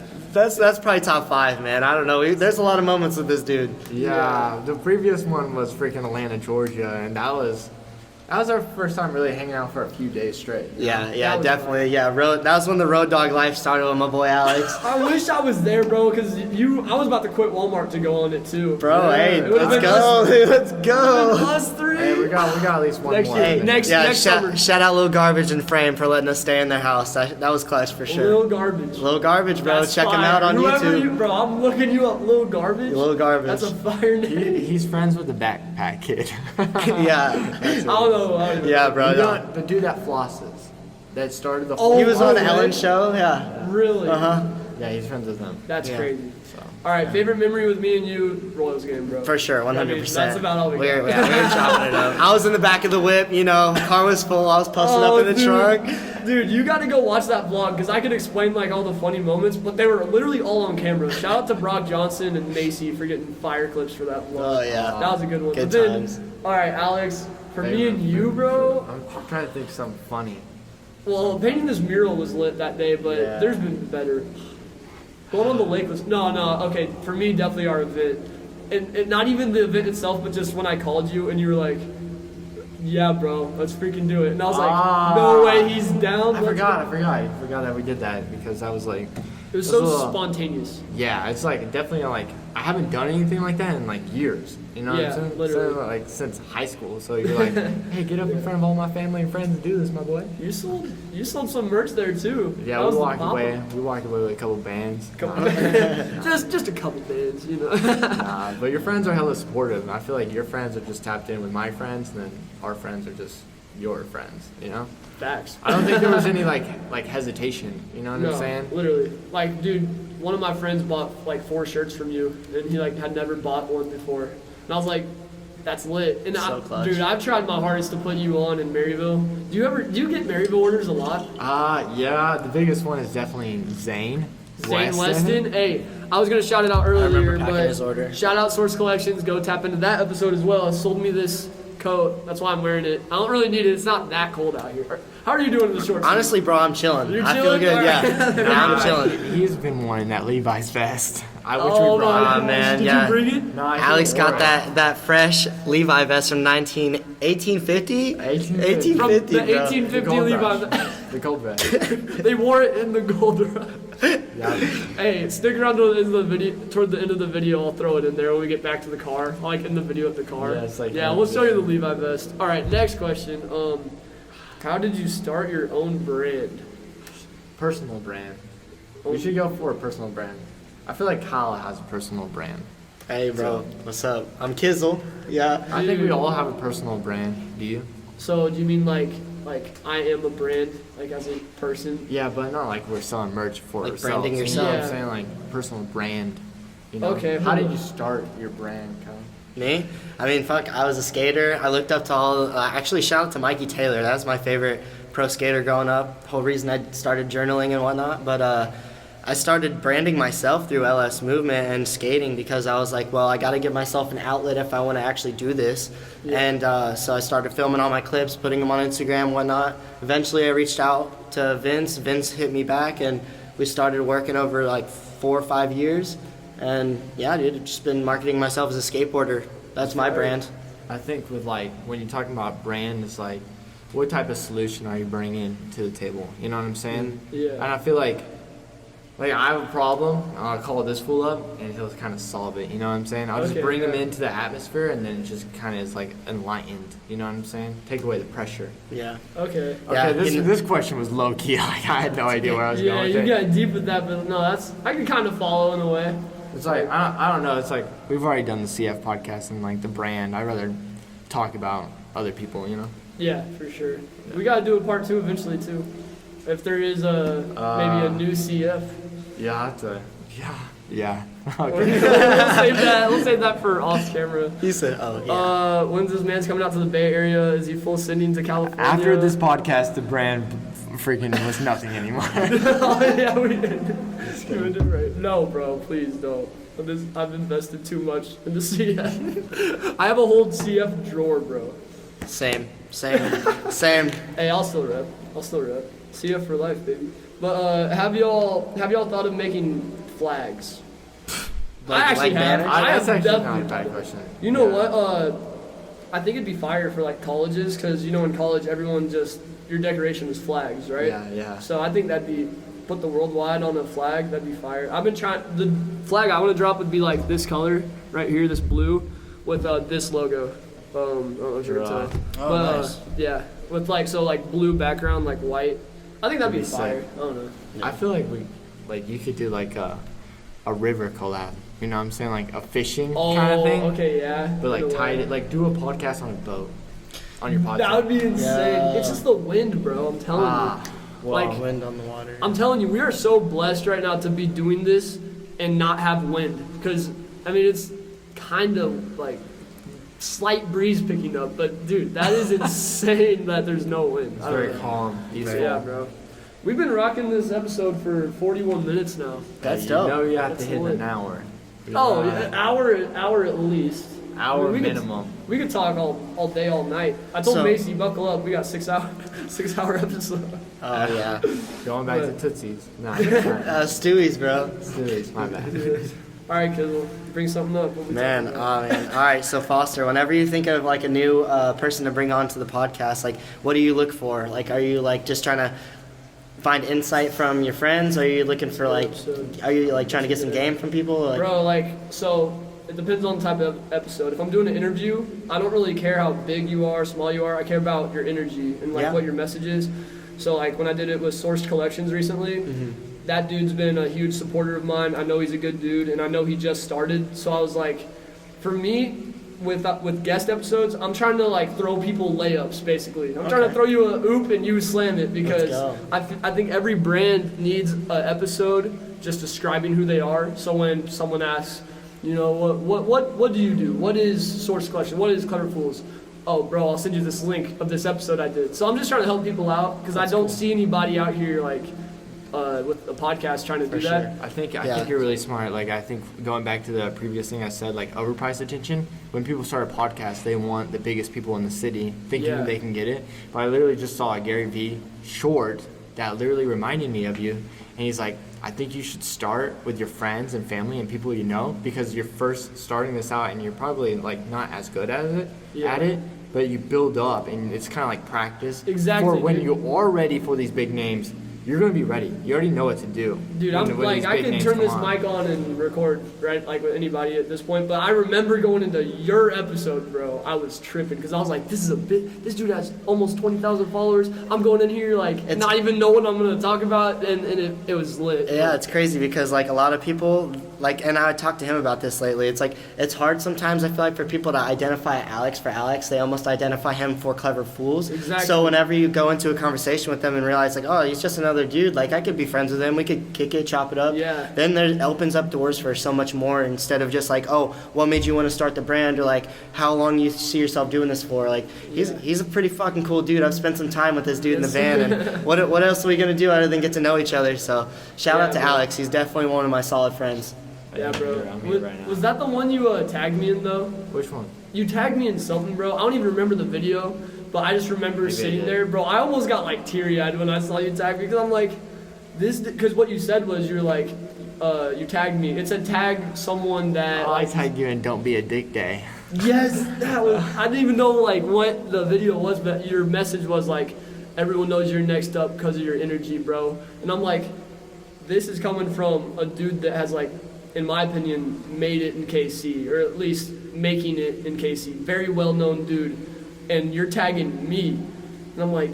probably top 5, man. I don't know. There's a lot of moments with this dude. yeah. The previous one was freaking Atlanta, Georgia, and that was our first time really hanging out for a few days straight. Yeah, That was definitely. fun. Yeah, that was when the road dog life started with my boy Alex. I wish I was there, bro, because I was about to quit Walmart to go on it too. Bro, hey, It would've let's been go. Let's go. Us 3. Hey, we got at least one Next more. year. I think. Next summer. Shout out Lil Garbage and Frame for letting us stay in their house. That was clutch for sure. Lil Garbage. Lil Garbage, bro. That's Check him fire. out on Whoever YouTube. bro, I'm looking you up, Lil Garbage. Lil Garbage. That's a fire name. He's friends with the backpack kid. Yeah. I don't know. Yeah, bro. The dude that flosses, that started the. Oh, He was on the really? Ellen show. Yeah. Really? Yeah, he's friends with them. That's Yeah. crazy. So. All right, favorite memory with me and you, Royals game, bro. For sure, 100%. I mean, that's about all we we got. were chopping it up. I was in the back of the whip, car was full. I was posted up in the dude. trunk. Dude, you got to go watch that vlog because I could explain like all the funny moments, but they were literally all on camera. Shout out to Brock Johnson and Macy for getting fire clips for that vlog. Oh, yeah. That was a good one. Good But then, times. all right, Alex, for me and you, bro. I'm trying to think of something funny. Well, painting this mural was lit that day, but Yeah. there's been better. Going on the lake was no. Okay, for me, definitely our event, and not even the event itself, but just when I called you and you were like, "Yeah, bro, let's freaking do it," and I was like, "No way, he's down." I let's forgot go." that we did that because I was like, It was It so was a little- spontaneous. yeah, it's like definitely like I haven't done anything like that in like years. You know Yeah, what I'm saying? literally. So, like since high school. So you're like, hey, get up in front of all my family and friends and do this, my boy. You sold some merch there too. Yeah, That we was the walked pop-up. away. We walked away with a couple bands. just a couple bands, you know. Nah, but your friends are hella supportive. And I feel like your friends are just tapped in with my friends, and then our friends are just your friends. You know. Facts. I don't think there was any like hesitation. You know what No, I'm saying? literally. Like, dude, one of my friends bought like 4 shirts from you, and he like had never bought one before. And I was like, that's lit. And So clutch. dude, I've tried my hardest to put you on in Maryville. Do you get Maryville orders a lot? Yeah. The biggest one is definitely Zane. Zane Weston. Hey, I was gonna shout it out earlier, remember packing but his order. shout out Source Collections. Go tap into that episode as well. It sold me this coat. That's why I'm wearing it. I don't really need it. It's not that cold out here. How are you doing in the shorts? Honestly, bro, I'm chilling. You're I feel chilling? good. Alright. Yeah. Nah, I'm chilling. He's been wanting that Levi's vest. I wish Oh we brought my it. gosh. man, Did yeah. you bring it? No, I Alex couldn't got wear it. that fresh Levi vest from 1850? 1850. From 1850, the bro. 1850 Gold Levi. rush. The gold vest. They wore it in the gold rush. Yeah. Hey, stick around to the end of the video. Toward the end of the video, I'll throw it in there when we get back to the car. Like in the video at the car. Yeah, it's like we'll show you the Levi vest. All right, next question. How did you start your own brand? Personal brand. We should go for a personal brand. I feel like Kyle has a personal brand. Hey, bro. What's up? I'm Kizzle. Yeah. I think we all have a personal brand. Do you? So do you mean like I am a brand, like as a person? Yeah, but not like we're selling merch for Like ourselves. branding You know what yourself. I'm saying? Like personal brand. You know? Okay, How hold did on. you start your brand, Kyle? Me? I mean, fuck, I was a skater. I looked up to actually, shout out to Mikey Taylor. That was my favorite pro skater growing up. Whole reason I started journaling and whatnot. But I started branding myself through LS movement and skating because I was like, well, I got to give myself an outlet if I want to actually do this. Yeah. And so I started filming all my clips, putting them on Instagram and whatnot. Eventually, I reached out to Vince. Vince hit me back, and we started working over like 4 or 5 years. And yeah, dude, I've just been marketing myself as a skateboarder. That's my brand. I think with like when you're talking about brand, it's like, what type of solution are you bringing to the table? You know what I'm saying? Yeah. And I feel like I have a problem, I'll call this fool up, and he'll kind of solve it. You know what I'm saying? I'll just bring him into the atmosphere, and then it just kind of is like enlightened. You know what I'm saying? Take away the pressure. Yeah. Okay. Yeah, Okay. This question was low key. Like I had no idea where I was Yeah, going. you with it. got deep with that, but no, I can kind of follow in a way. It's like I don't know. It's like we've already done the CF podcast and like the brand. I'd rather talk about other people. You know. Yeah, for sure. We gotta do a part 2 eventually too. If there is maybe a new CF. Yeah. I have to. Yeah. We'll Okay. save that for off camera. He said, "Oh yeah." When's this man's coming out to the Bay Area? Is he full sending to California? After this podcast, the brand freaking was nothing anymore. Oh yeah, we did. We did right. No, bro, please don't. I've invested too much into CF. I have a whole CF drawer, bro. Same. Hey, I'll still rep. CF for life, baby. But have y'all thought of making flags? I actually have. banners? I have That's actually not a definitely. bad question. You know what? I think it'd be fire for like colleges, because in college everyone just your decoration is flags, right? Yeah. So I think that'd be put the worldwide on a flag. That'd be fire. I've been trying. The flag I want to drop would be like this color right here, this blue, with this logo. I don't know if you're gonna tell. Oh, nice. Yeah, with like blue background, like white. I think that'd be That'd be fire. sick. I don't know. I feel like you could do like a river collab. You know what I'm saying? Like a fishing kind of thing. Okay, yeah. But like No tied way. it, like do a podcast on a boat. On your podcast. That would be insane. Yeah. It's just the wind, bro. I'm telling you. Well, Like, wind on the water. I'm telling you, we are so blessed right now to be doing this and not have wind. Because, it's kind of like slight breeze picking up. But, dude, that is insane that there's no wind. It's I don't very know. calm, peaceful. Yeah, bro. We've been rocking this episode for 41 minutes now. That's You dope. know you have That's to hit lit. an hour. Oh, yeah, hour at least. Hour We could- minimum. We could talk all day, all night. I told So- Macy, buckle up. We got 6 hour episode. Oh yeah. Going back to But- Tootsie's. Nah, Stewie's, bro. Tootsie's, my bad. All right, kids, we'll bring something up. What we Man, talking about? man. All right, so Foster, whenever you think of like a new person to bring onto the podcast, like what do you look for? Like, are you like just trying to find insight from your friends? Or are you looking for like, are you like trying to get some game from people? Like, Bro, so it depends on the type of episode. If I'm doing an interview, I don't really care how big you are, small you are. I care about your energy and Yeah. what your message is. So like when I did it with Sourced Collections recently, that dude's been a huge supporter of mine. I know he's a good dude, and I know he just started. So I was like, for me, with guest episodes, I'm trying to like throw people layups basically. I'm trying to throw you a oop and you slam it, because go. I think every brand needs an episode just describing who they are. So when someone asks, what do you do? What is Source Collection? What is Clever Fools? Oh, bro, I'll send you this link of this episode I did. So I'm just trying to help people out, because I don't see anybody out here like with a podcast trying to do that. I think Yeah. you're really smart. Like I think going back to the previous thing I said, like overpriced attention. When people start a podcast, they want the biggest people in the city, thinking Yeah. they can get it. But I literally just saw a Gary V short that literally reminded me of you, and he's like, I think you should start with your friends and family and people you know, because you're first starting this out and you're probably like not as good at it, but you build up and it's kind of like practice. Exactly, For when dude. you are ready for these big names, you're gonna be ready. You already know what to do. Dude, when- I'm when like, these I big could names turn come this on. mic on and record, right, like with anybody at this point. But I remember going into your episode, bro. I was tripping, because I was like, this dude has almost 20,000 followers. I'm going in here like not even knowing what I'm gonna talk about, and it was lit. yeah, it's crazy because like a lot of people like, and I talked to him about this lately. It's like it's hard sometimes. I feel like for people to identify Alex for Alex, they almost identify him for Clever Fools. Exactly. So whenever you go into a conversation with them and realize like, oh, he's just another dude. Like I could be friends with him. We could kick it, chop it up. Yeah. Then there opens up doors for so much more, instead of just like, oh, what made you want to start the brand, or like how long you see yourself doing this for. Like he's a pretty fucking cool dude. I've spent some time with this dude in the van, and what else are we gonna do other than get to know each other? So shout out to bro. Alex. He's definitely one of my solid friends. Yeah, bro. I'm here right now. Was that the one you tagged me in though? Which one? You tagged me in something, bro. I don't even remember the video, but I just remember Maybe I sitting did. there, bro. I almost got like teary-eyed when I saw you tag me, because I'm like, because what you said was you're like, you tagged me. It said tag someone that I like. tagged you in Don't Be a Dick Day. Yes, that was. I didn't even know like what the video was, but your message was like, everyone knows you're next up because of your energy, bro. And I'm like, this is coming from a dude that has like, in my opinion, made it in KC, or at least making it in KC. Very well-known dude, and you're tagging me, and I'm like,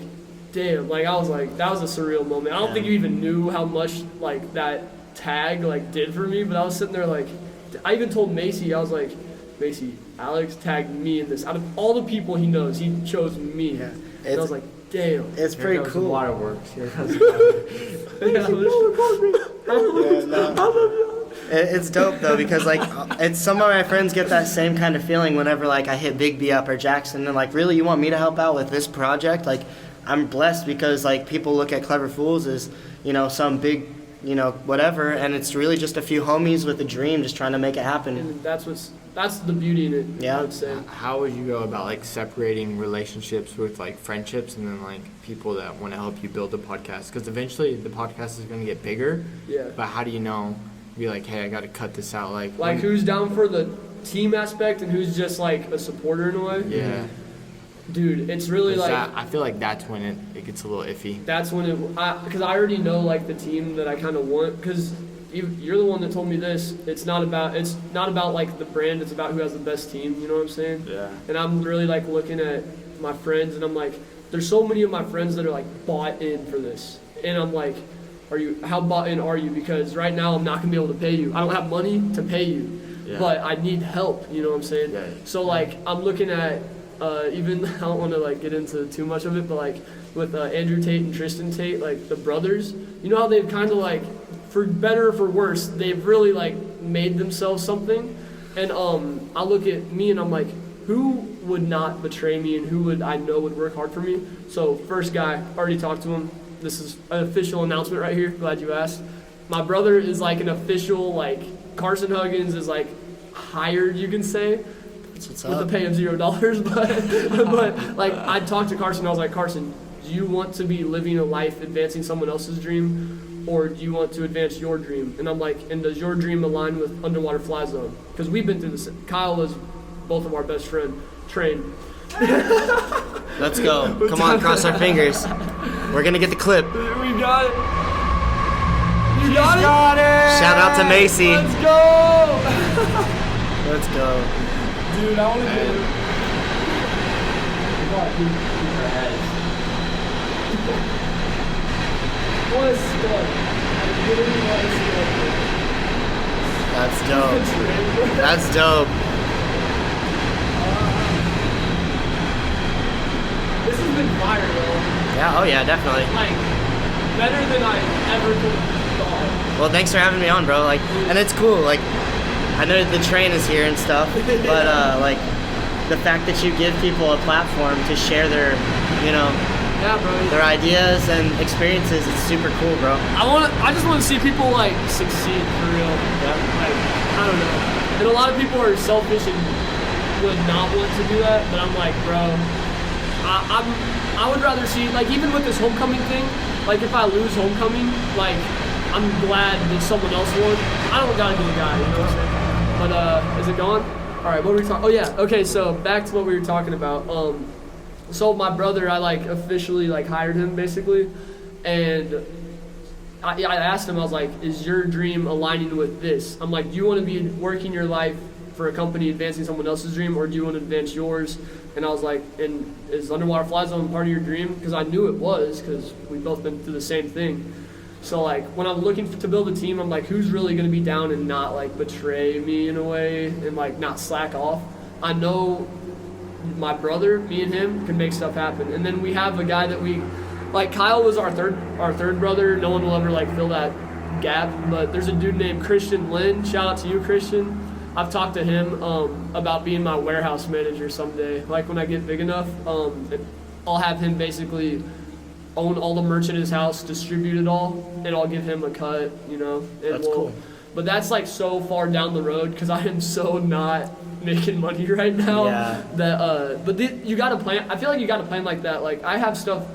damn. Like I was like, that was a surreal moment. I don't think you even knew how much like that tag like did for me, but I was sitting there like, I even told Macy, I was like, Macy, Alex tagged me in this. Out of all the people he knows, he chose me. Yeah. And I was like, damn. It's Here pretty goes cool. The waterworks. Here goes the It's dope though because like it's some of my friends get that same kind of feeling whenever like I hit Big B up or Jackson and like, really, you want me to help out with this project? Like I'm blessed because like people look at Clever Fools as, you know, some big, you know, whatever, and it's really just a few homies with a dream just trying to make it happen. And that's the beauty in it. Yeah. I would say. How would you go about like separating relationships with like friendships and then like people that want to help you build the podcast? Because eventually the podcast is going to get bigger. Yeah. But how do you know? Be like, hey, I got to cut this out. Like Who's down for the team aspect and who's just like a supporter in a way? Yeah. Dude, it's really like I feel like that's when it gets a little iffy. that's when because I already know like the team that I kind of want, because you're the one that told me this. It's not about like the brand. It's about who has the best team. You know what I'm saying? Yeah. And I'm really like looking at my friends, and I'm like, there's so many of my friends that are like bought in for this, and I'm like, how bought in are you? Because right now I'm not gonna be able to pay you. I don't have money to pay you, but I need help. You know what I'm saying? Yeah. So like I'm looking at even I don't want to like get into too much of it, but like with Andrew Tate and Tristan Tate, like the brothers. You know how they've kind of like, for better or for worse, they've really like made themselves something. And I look at me and I'm like, who would not betray me and who would I know would work hard for me? So first guy, already talked to him. This is an official announcement right here. Glad you asked. My brother is like an official, like Carson Huggins is like hired, you can say, What's with up? the pay of $0. But like I talked to Carson. I was like, Carson, do you want to be living a life advancing someone else's dream, or do you want to advance your dream? And I'm like, and does your dream align with Underwater FlyZone? Because we've been through this. Kyle is both of our best friend. Train. Let's go. Come on, cross our fingers. We're gonna get the clip. We got it. You got it. Shout out to Macy. Let's go. Let's go. Dude, I want to get it. What a stud. Literally what a That's stud. dope. That's dope. This has been fire, though. Yeah, oh yeah, definitely. Like, better than I ever could have thought. Well, thanks for having me on, bro. Like, and it's cool. Like, I know the train is here and stuff, but like, the fact that you give people a platform to share their, you know, Yeah, bro. their ideas and experiences, it's super cool, bro. I just want to see people like succeed for real. Yeah. Like, I don't know. And a lot of people are selfish and would not want to do that, but I'm like, bro, I would rather see, like, even with this homecoming thing, like if I lose homecoming, like I'm glad that someone else won. I don't gotta be the guy, you know what I'm saying? But is it gone? All right, what were we talking? Oh yeah, okay. So back to what we were talking about. So my brother, I like officially like hired him basically, and I asked him, I was like, is your dream aligning with this? I'm like, do you want to be working your life for a company advancing someone else's dream, or do you want to advance yours? And I was like, and is Underwater FlyZone part of your dream? Because I knew it was, because we've both been through the same thing. So like when I'm looking to build a team, I'm like, who's really going to be down and not like betray me in a way and like not slack off? I know my brother, me and him can make stuff happen. And then we have a guy that we, like Kyle was our third brother. No one will ever like fill that gap, but there's a dude named Christian Lynn. Shout out to you, Christian. I've talked to him about being my warehouse manager someday. Like when I get big enough, I'll have him basically own all the merch at his house, distribute it all, and I'll give him a cut, you know. And That's cool. But that's like so far down the road because I am so not making money right now. Yeah. That you gotta plan. I feel like you gotta plan like that. Like I have stuff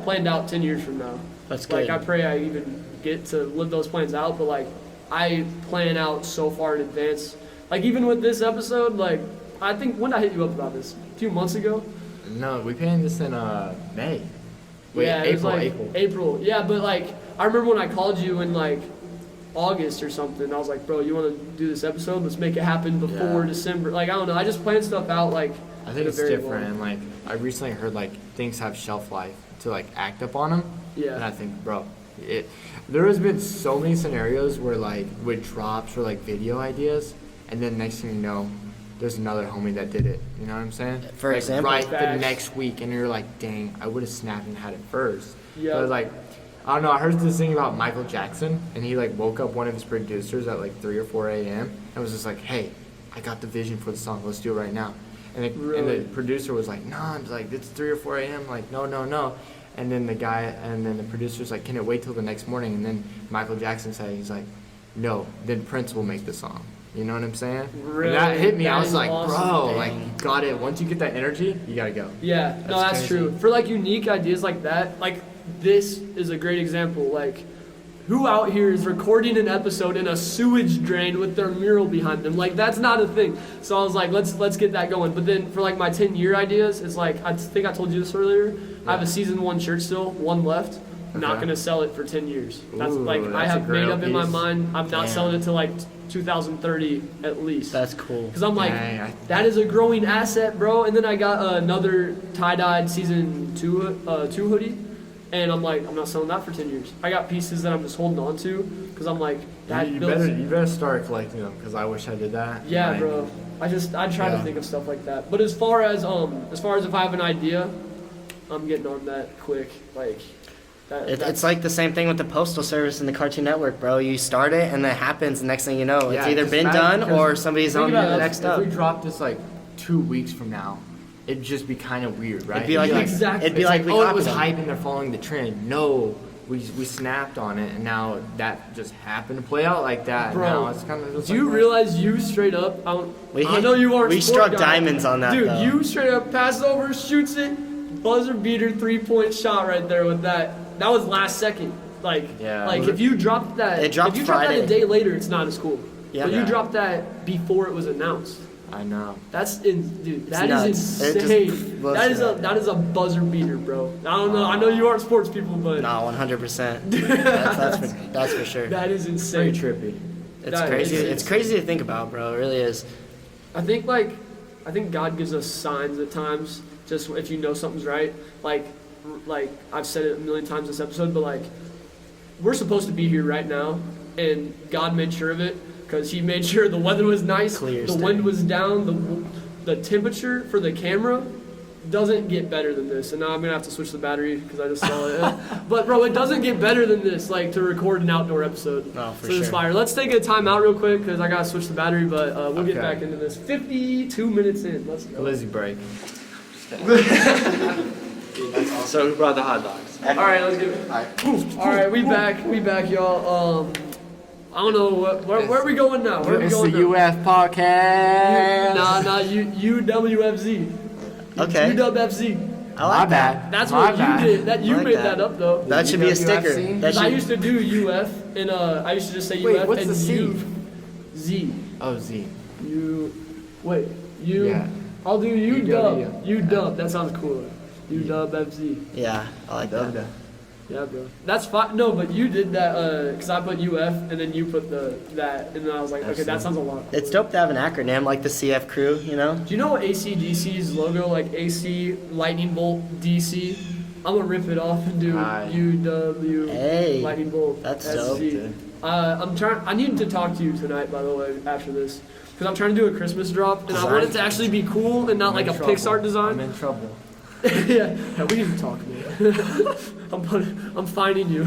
planned out 10 years from now. That's good. Like I pray I even get to live those plans out. But like I plan out so far in advance. Like even with this episode, like I think, when did I hit you up about this? A few months ago? No, we painted this in May. Wait, Yeah, it was April, like April. April. Yeah, but like, I remember when I called you in like August or something. I was like, bro, you want to do this episode? Let's make it happen before Yeah. December. Like, I don't know. I just plan stuff out like. I think in a it's very different. long- And like, I recently heard like things have shelf life to like act up on them. Yeah. And I think, bro, there has been so many scenarios where like with drops or like video ideas, and then next thing you know, there's another homie that did it. You know what I'm saying? For like, example? right the Facts. next week, and you're like, dang, I would have snapped and had it first. Yeah. But like, I don't know. I heard this thing about Michael Jackson, and he like woke up one of his producers at like 3 or 4 a.m. and was just like, hey, I got the vision for the song. Let's do it right now. And the, Really? and the producer was like, nah, I'm like, it's 3 or 4 a.m. Like, no. And then the producer's like, can it wait till the next morning? And then Michael Jackson said, he's like, no, then Prince will make the song. You know what I'm saying? Really? And that hit me. That I was is like, awesome. bro, Dang. like, you got it. Once you get that energy, you gotta go. Yeah, no, that's crazy. true. For like unique ideas like that, like this is a great example. Like, who out here is recording an episode in a sewage drain with their mural behind them? Like, that's not a thing. So I was like, let's get that going. But then for like my 10-year ideas, it's like, I think I told you this earlier. I have a season 1 shirt still, one left. Not Okay. gonna sell it for 10 years. That's Ooh, like I that's a have made grail up in my piece. mind. I'm not Damn. selling it till like 2030 at least. That's cool. Because I'm like, Dang, that is a growing asset, bro. And then I got another tie-dyed season 2 hoodie. And I'm like, I'm not selling that for 10 years. I got pieces that I'm just holding on to. Because I'm like, that You builds. better start collecting them, because I wish I did that. Yeah, Like, bro. I try to Yeah. think of stuff like that. But as far as if I have an idea, I'm getting on that quick. Like, It's like the same thing with the Postal Service and the Cartoon Network, bro. You start it and then it happens. The next thing you know, Yeah, it's either just been imagine, done because or somebody's think on about the it, next if up. we dropped this like 2 weeks from now, it'd just be kind of weird, right? It'd be like, Exactly. it'd be It's like we oh, it copied was them. hype and they're following the trend. No, we snapped on it, and now that just happened to play out like that. Bro, Now it's kind of just do you like, realize you straight up? I know you aren't. We sport struck guy. diamonds on that, Dude, though. you straight up passes over, shoots it, buzzer beater, 3-point shot right there with that. That was last second. Like, Yeah. like if you dropped that, It dropped if you dropped Friday. that a day later, it's not as cool. Yeah. But you Yeah. dropped that before it was announced. I know. Dude, that is nuts. It just insane. blows That is your a head. that is a buzzer beater, bro. I don't know. I know you aren't sports people, but No, 100%. That's for sure. that is insane. Pretty trippy. It's that crazy. is It's crazy to think about, bro. It really is. I think God gives us signs at times, just if you know something's right. Like I've said it a million times this episode, but like we're supposed to be here right now, and God made sure of it because He made sure the weather was nice, Clear the state. wind was down, the temperature for the camera doesn't get better than this. And now I'm gonna have to switch the battery because I just saw it. But bro, it doesn't get better than this, like to record an outdoor episode. No, for so it's sure. fire. Let's take a time out real quick because I gotta switch the battery, but we'll get Okay. back into this. 52 minutes in. Let's go. Lizzie break. So who brought the hot dogs? All right, let's get it. All right, we back, y'all. I don't know where are we going now? Where are we It's going the now? UF podcast. UWFZ. Okay. UWFZ. I like My that. bad. That's My what bad. you did. That you I like made that. that up though. That should be a sticker. UWFC? That I should, used to do UF and I used to just say Wait, UF what's and the C? U Z. Oh, Z. Wait, U. Yeah. I'll do UW. UW. That sounds cooler. UWFZ. yeah, I like that. Yeah, bro. That's fine. No, but you did that because I put UF and then you put that, and then I was like, okay, that sounds a lot. It's dope to have an acronym like the CF crew, you know? Do you know ACDC's logo, like AC Lightning Bolt DC? I'm gonna rip it off and do Hi. UW Hey, Lightning Bolt. that's SC. dope, dude. I need to talk to you tonight, by the way, after this, because I'm trying to do a Christmas drop, and I Design. want it to actually be cool and not like a Pixar I'm design. in trouble. Yeah, we need to talk, man. I'm finding you.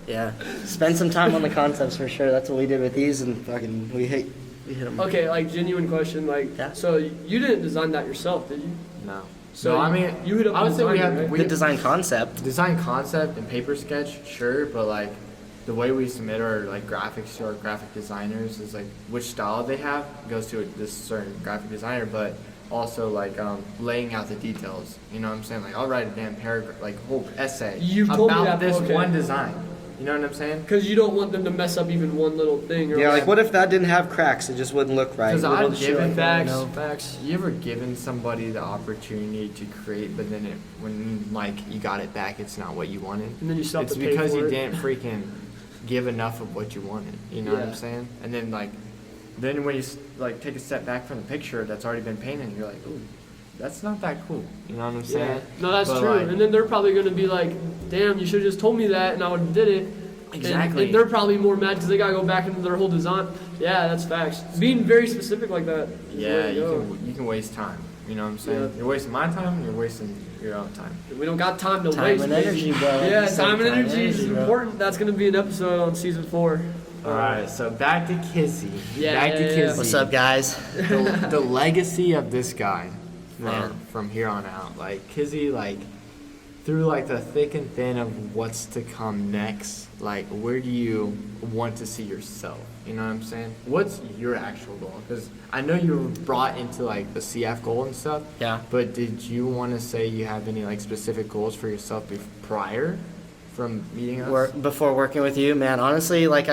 Yeah. Spend some time on the concepts for sure. That's what we did with these, and fucking we hit them. Okay, like genuine question, like, Yeah. so you didn't design that yourself, did you? No. So So I mean, you hit up I would the say we designer, have right? we The design concept. design concept and paper sketch, sure, but like the way we submit our like graphics to our graphic designers is like which style they have goes to this certain graphic designer, but also like laying out the details. You know what I'm saying? Like I'll write a damn paragraph, like whole essay You've told me about that, this okay. one design. You know what I'm saying? Because you don't want them to mess up even one little thing. Or Yeah, like what if that didn't have cracks? It just wouldn't look right. Because Little I've shit given like that, facts, you know? facts. You ever given somebody the opportunity to create, but then when like you got it back, it's not what you wanted? And then you still have It's to pay because for you it. didn't freaking give enough of what you wanted. You know what Yeah. I'm saying? And then like, then when you like take a step back from the picture that's already been painted, you're like, ooh, that's not that cool. You know what I'm Yeah. saying? No, that's But, true. like- And then they're probably going to be like, damn, you should have just told me that and I would have did it. Exactly. And they're probably more mad because they got to go back into their whole design. Yeah, that's facts. Being very specific like that. is the way Yeah, to go. you can waste time. You know what I'm saying? Yeah. You're wasting my time. You're wasting your own time. We don't got time to Time waste. and baby. energy, bro. Yeah, You said time and time and energy is energy, bro. important. That's going to be an episode on season 4. All right, so back to Kizzy. Yeah, back to yeah, yeah. Kizzy. What's up, guys? The legacy of this guy Man. from here on out. Like Kizzy, like through like the thick and thin of what's to come next, like where do you want to see yourself? You know what I'm saying? What's your actual goal? Because I know you were brought into like the CF goal and stuff. Yeah. But did you want to say you have any like specific goals for yourself prior from meeting us? Before working with you, man, honestly, like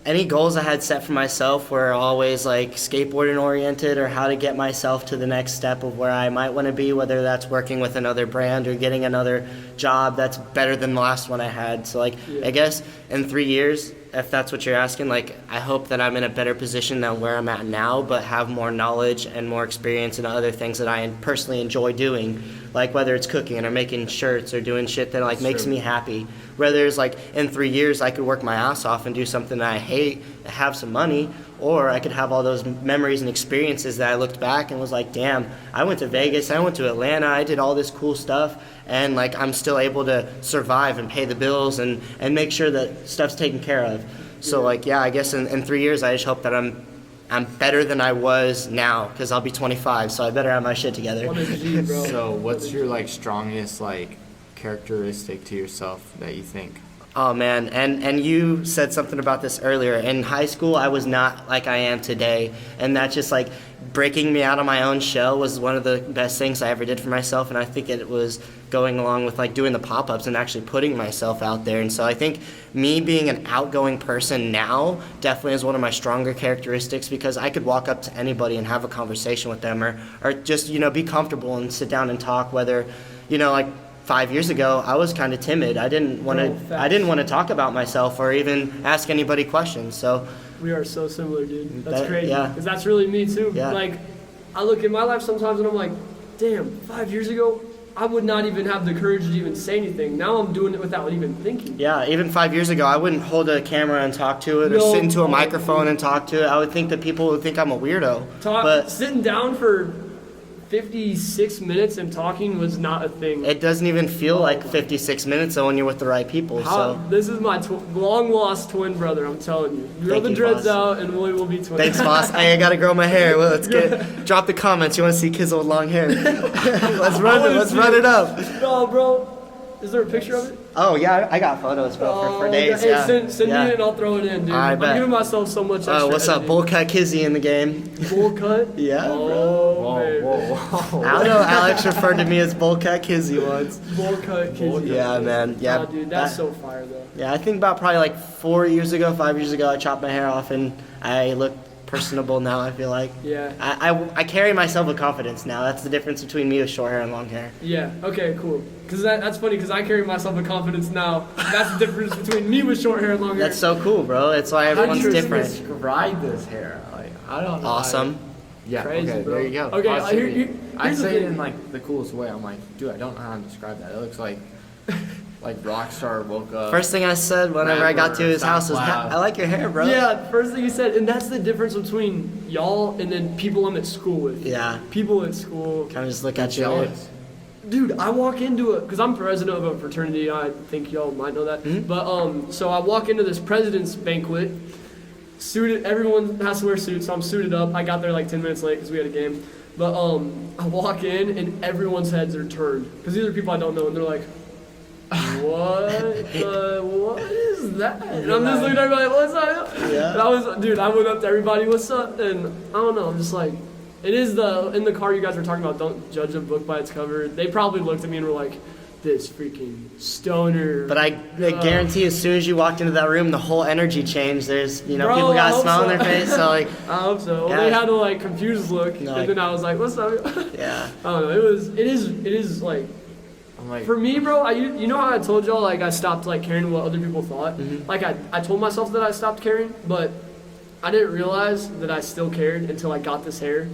any goals I had set for myself were always like skateboarding oriented or how to get myself to the next step of where I might want to be, whether that's working with another brand or getting another job that's better than the last one I had. So like, I guess in 3 years, if that's what you're asking, like I hope that I'm in a better position than where I'm at now, but have more knowledge and more experience in other things that I personally enjoy doing, like whether it's cooking or making shirts or doing shit that like makes me happy. Whether it's like in 3 years I could work my ass off and do something that I hate, have some money, or I could have all those memories and experiences that I looked back and was like, damn, I went to Vegas, I went to Atlanta, I did all this cool stuff, and like I'm still able to survive and pay the bills and make sure that stuff's taken care of. So like, yeah, I guess in 3 years I just hope that I'm better than I was now, because I'll be 25, so I better have my shit together. 100G, bro. So what's your like strongest like characteristic to yourself that you think? Oh man, and you said something about this earlier. In high school, I was not like I am today, and that just like breaking me out of my own shell was one of the best things I ever did for myself, and I think it was going along with like doing the pop-ups and actually putting myself out there. And so I think me being an outgoing person now definitely is one of my stronger characteristics, because I could walk up to anybody and have a conversation with them, or just, you know, be comfortable and sit down and talk. Whether, you know, like 5 years ago, I was kind of timid. I didn't want to talk about myself or even ask anybody questions. So We are so similar, dude. That's That- crazy. yeah. Because that's really me, too. Yeah. Like, I look at my life sometimes and I'm like, damn, 5 years ago, I would not even have the courage to even say anything. Now I'm doing it without even thinking. yeah, even 5 years ago, I wouldn't hold a camera and talk to it, or No. sit into a microphone and talk to it. I would think that people would think I'm a weirdo. But Sitting down for 56 minutes and talking was not a thing. it doesn't even feel like 56 minutes though when you're with the right people. So This is my long lost twin brother, I'm telling you. Grow Thank the you, dreads boss. out and we will be twins. thanks, boss. Hey, I gotta grow my hair. Well, drop the comments. You want to see kids with long hair? Let's run it up. No, bro. Is there a picture of it? Oh yeah, I got photos, bro, for days. Hey, Yeah. send yeah. me it and I'll throw it in, dude. I I'm bet. giving myself so much extra What's up, editing. Bull Cut Kizzy in the game? Bull cut? Yeah, Oh, baby. I don't know. Alex referred to me as Bull Cut Kizzy once. Bull cut kids. Yeah, man. Yeah, Oh, dude, that's that- so fire, though. Yeah, I think about probably like 5 years ago, I chopped my hair off and I look personable now, I feel like. Yeah. I carry myself with confidence now. That's the difference between me with short hair and long hair. Yeah, okay, cool. Because that's funny, because I carry myself with confidence now. That's the difference between me with short hair and long hair. That's so cool, bro. It's why everyone's How do you different. describe this hair? Like, I don't know. Awesome. Yeah, Crazy, okay, bro. there you go. Okay, I'll say here's the say it thing. in like the coolest way. I'm like, dude, I don't know how to describe that. It looks like Rockstar woke up. First thing I said whenever I got to his house was, SoundCloud. I like your hair, bro. Yeah, first thing you said, and that's the difference between y'all and then people I'm at school with. Yeah. People at school. Kind of just look at you. jealous. Dude, I walk into it, because I'm president of a fraternity, I think y'all might know that. Mm-hmm. But, so I walk into this president's banquet, suited, everyone has to wear suits, so I'm suited up. I got there like 10 minutes late because we had a game. But I walk in and everyone's heads are turned, because these are people I don't know, and they're like, what is that? And I'm just looking at everybody, what's up? Yeah. And I went up to everybody, what's up? And I don't know, I'm just like, it is in the car you guys were talking about, don't judge a book by its cover. They probably looked at me and were like, this freaking stoner. But I guarantee as soon as you walked into that room, the whole energy changed. There's, Bro, people I got a hope smile on so. their face. So, like, I hope so. Well, Yeah. they had a, like, confused look, No, and then I was like, what's up? yeah. I don't know. It is, like, I'm like, for me, bro, you know how I told y'all, like, I stopped, like, caring what other people thought? Mm-hmm. Like, I told myself that I stopped caring, but I didn't realize that I still cared until I got this hair.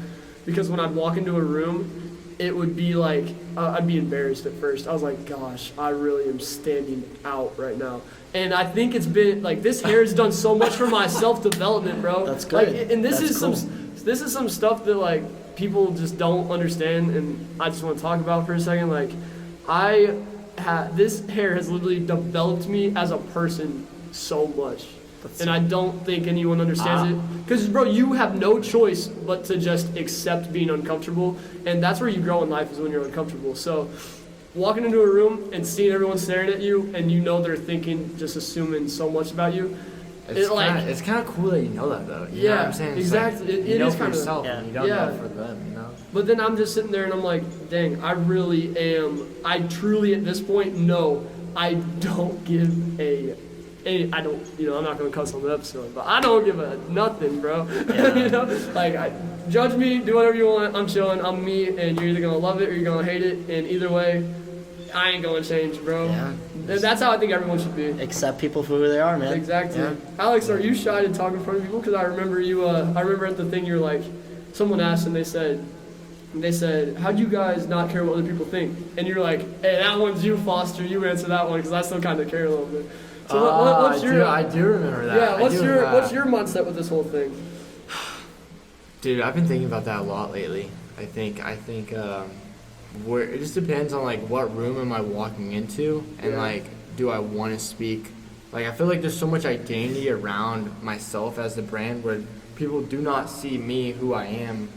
Because when I'd walk into a room, it would be like, I'd be embarrassed at first. I was like, gosh, I really am standing out right now. And I think it's been, like, this hair has done so much for my self-development, bro. That's good. Like, and this That's is cool. this is some stuff that, like, people just don't understand, and I just want to talk about for a second. Like, this hair has literally developed me as a person so much. And I don't think anyone understands it. Because, bro, you have no choice but to just accept being uncomfortable. And that's where you grow in life, is when you're uncomfortable. So walking into a room and seeing everyone staring at you, and you know they're thinking, just assuming so much about you. it's kind of cool that you know that, though. You know what I'm saying? It's exactly. Like, it you know is for kind yourself, yeah. and you don't Yeah. know for them, you know? But then I'm just sitting there and I'm like, dang, I truly at this point know I don't give I'm not going to cuss on the episode, but I don't give a nothing, bro. You know, like, judge me, do whatever you want, I'm chilling, I'm me, and you're either going to love it or you're going to hate it, and either way, I ain't going to change, bro. Yeah. And that's how I think everyone should be. Accept people for who they are, man. Exactly. Yeah. Alex, are you shy to talk in front of people? Because I remember I remember at the thing you were like, someone asked and they said, how'd you guys not care what other people think? And you're like, hey, that one's you, Foster, you answer that one, because I still kind of care a little bit. So what's your... I do remember that. Yeah, what's what's your mindset with this whole thing? Dude, I've been thinking about that a lot lately. I think where it just depends on, like, what room am I walking into, and Yeah. like, do I want to speak? Like, I feel like there's so much identity around myself as the brand where people do not see me who I am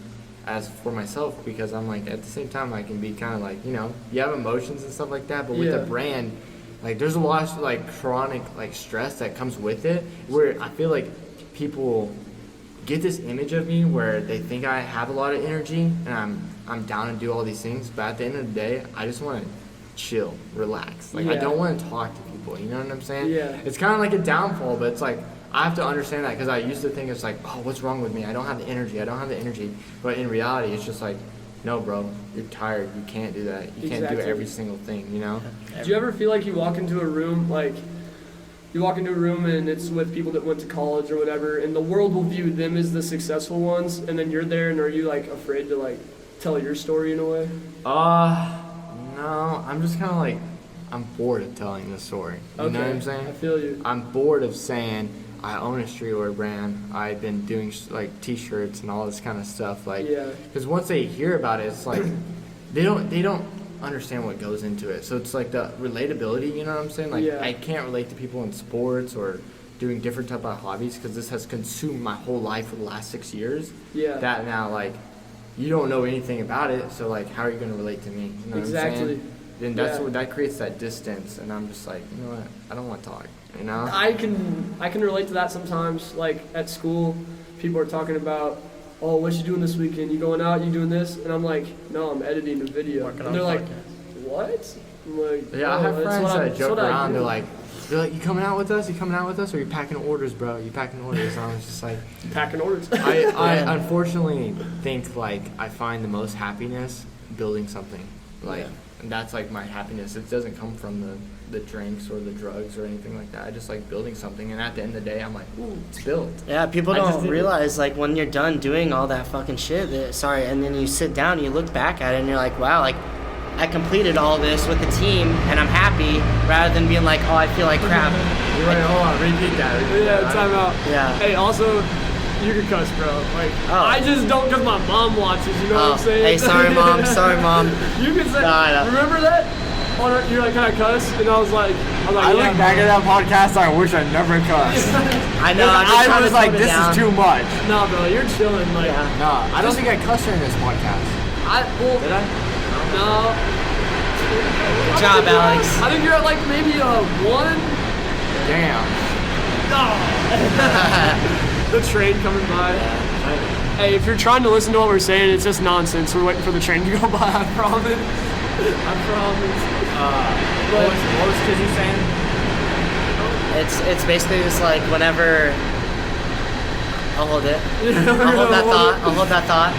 as for myself, because I'm like, at the same time I can be kind of like, you have emotions and stuff like that, but with Yeah. the brand, like, there's a lot of, like, chronic, like, stress that comes with it, where I feel like people get this image of me where they think I have a lot of energy and I'm down to do all these things, but at the end of the day, I just want to chill, relax. Like, I Yeah. don't want to talk to people, you know what I'm saying? Yeah. It's kind of like a downfall, but it's like, I have to understand that, because I used to think it's like, oh, what's wrong with me? I don't have the energy. But in reality, it's just like, no, bro, you're tired. You can't do that. You can't do Exactly. every single thing, you know? Do you ever feel like you walk into a room, and it's with people that went to college or whatever, and the world will view them as the successful ones, and then you're there, and are you, like, afraid to, like, tell your story in a way? No, I'm just kind of like, I'm bored of telling the story. You know what I'm saying? I feel you. I'm bored of saying I own a streetwear brand. I've been doing like t-shirts and all this kind of stuff. Like, Yeah. because once they hear about it, it's like they don't understand what goes into it. So it's like the relatability. You know what I'm saying? Like, Yeah. I can't relate to people in sports or doing different type of hobbies, because this has consumed my whole life for the last 6 years. Yeah. That now, like, you don't know anything about it, so like, how are you going to relate to me? You know Exactly. what I'm saying? And that's Yeah. what that creates, that distance, and I'm just like, you know what? I don't want to talk. You know? I can relate to that sometimes. Like, at school, people are talking about, oh, what you doing this weekend? You going out? You doing this? And I'm like, no, I'm editing a video. Working And on they're a like, podcast. what? I'm like, Yeah, I "Oh, have that's friends what that that's joke what I around. do." They're like, you coming out with us? You coming out with us? Or you packing orders, bro? You packing orders? And I was just like, Packing orders. I unfortunately think, like, I find the most happiness building something. Like, Yeah. and that's like my happiness. It doesn't come from the drinks or the drugs or anything like that. I just like building something, and at the end of the day, I'm like, ooh, it's built. Yeah, people I just don't did it. realize, like, when you're done doing all that fucking shit, and then you sit down, you look back at it, and you're like, wow, like, I completed all this with the team, and I'm happy, rather than being like, oh, I feel like crap. Wait, hold on, repeat that. Yeah, time out. Yeah. Hey, also, you can cuss, bro. Like, Oh. I just don't because my mom watches. You know what I'm saying? Hey, sorry, mom. Sorry, mom. You can say. Nah. Remember that? You're like, can I cuss? And I was like, I yeah, look back at that podcast, I wish I never cussed. I know. I'm just I trying was to like, tone it this down. is too much. Nah, bro, you're chilling. Like, Yeah. No, I don't think I cussed during this podcast. Did I? No. Good job, Alex. I think you're at like maybe a 1. Damn. The train coming by. Hey, if you're trying to listen to what we're saying, it's just nonsense. We're waiting for the train to go by. I promise. I promise. What was Kizzy saying? It's basically just like whenever. I'll hold it. I'll hold that thought.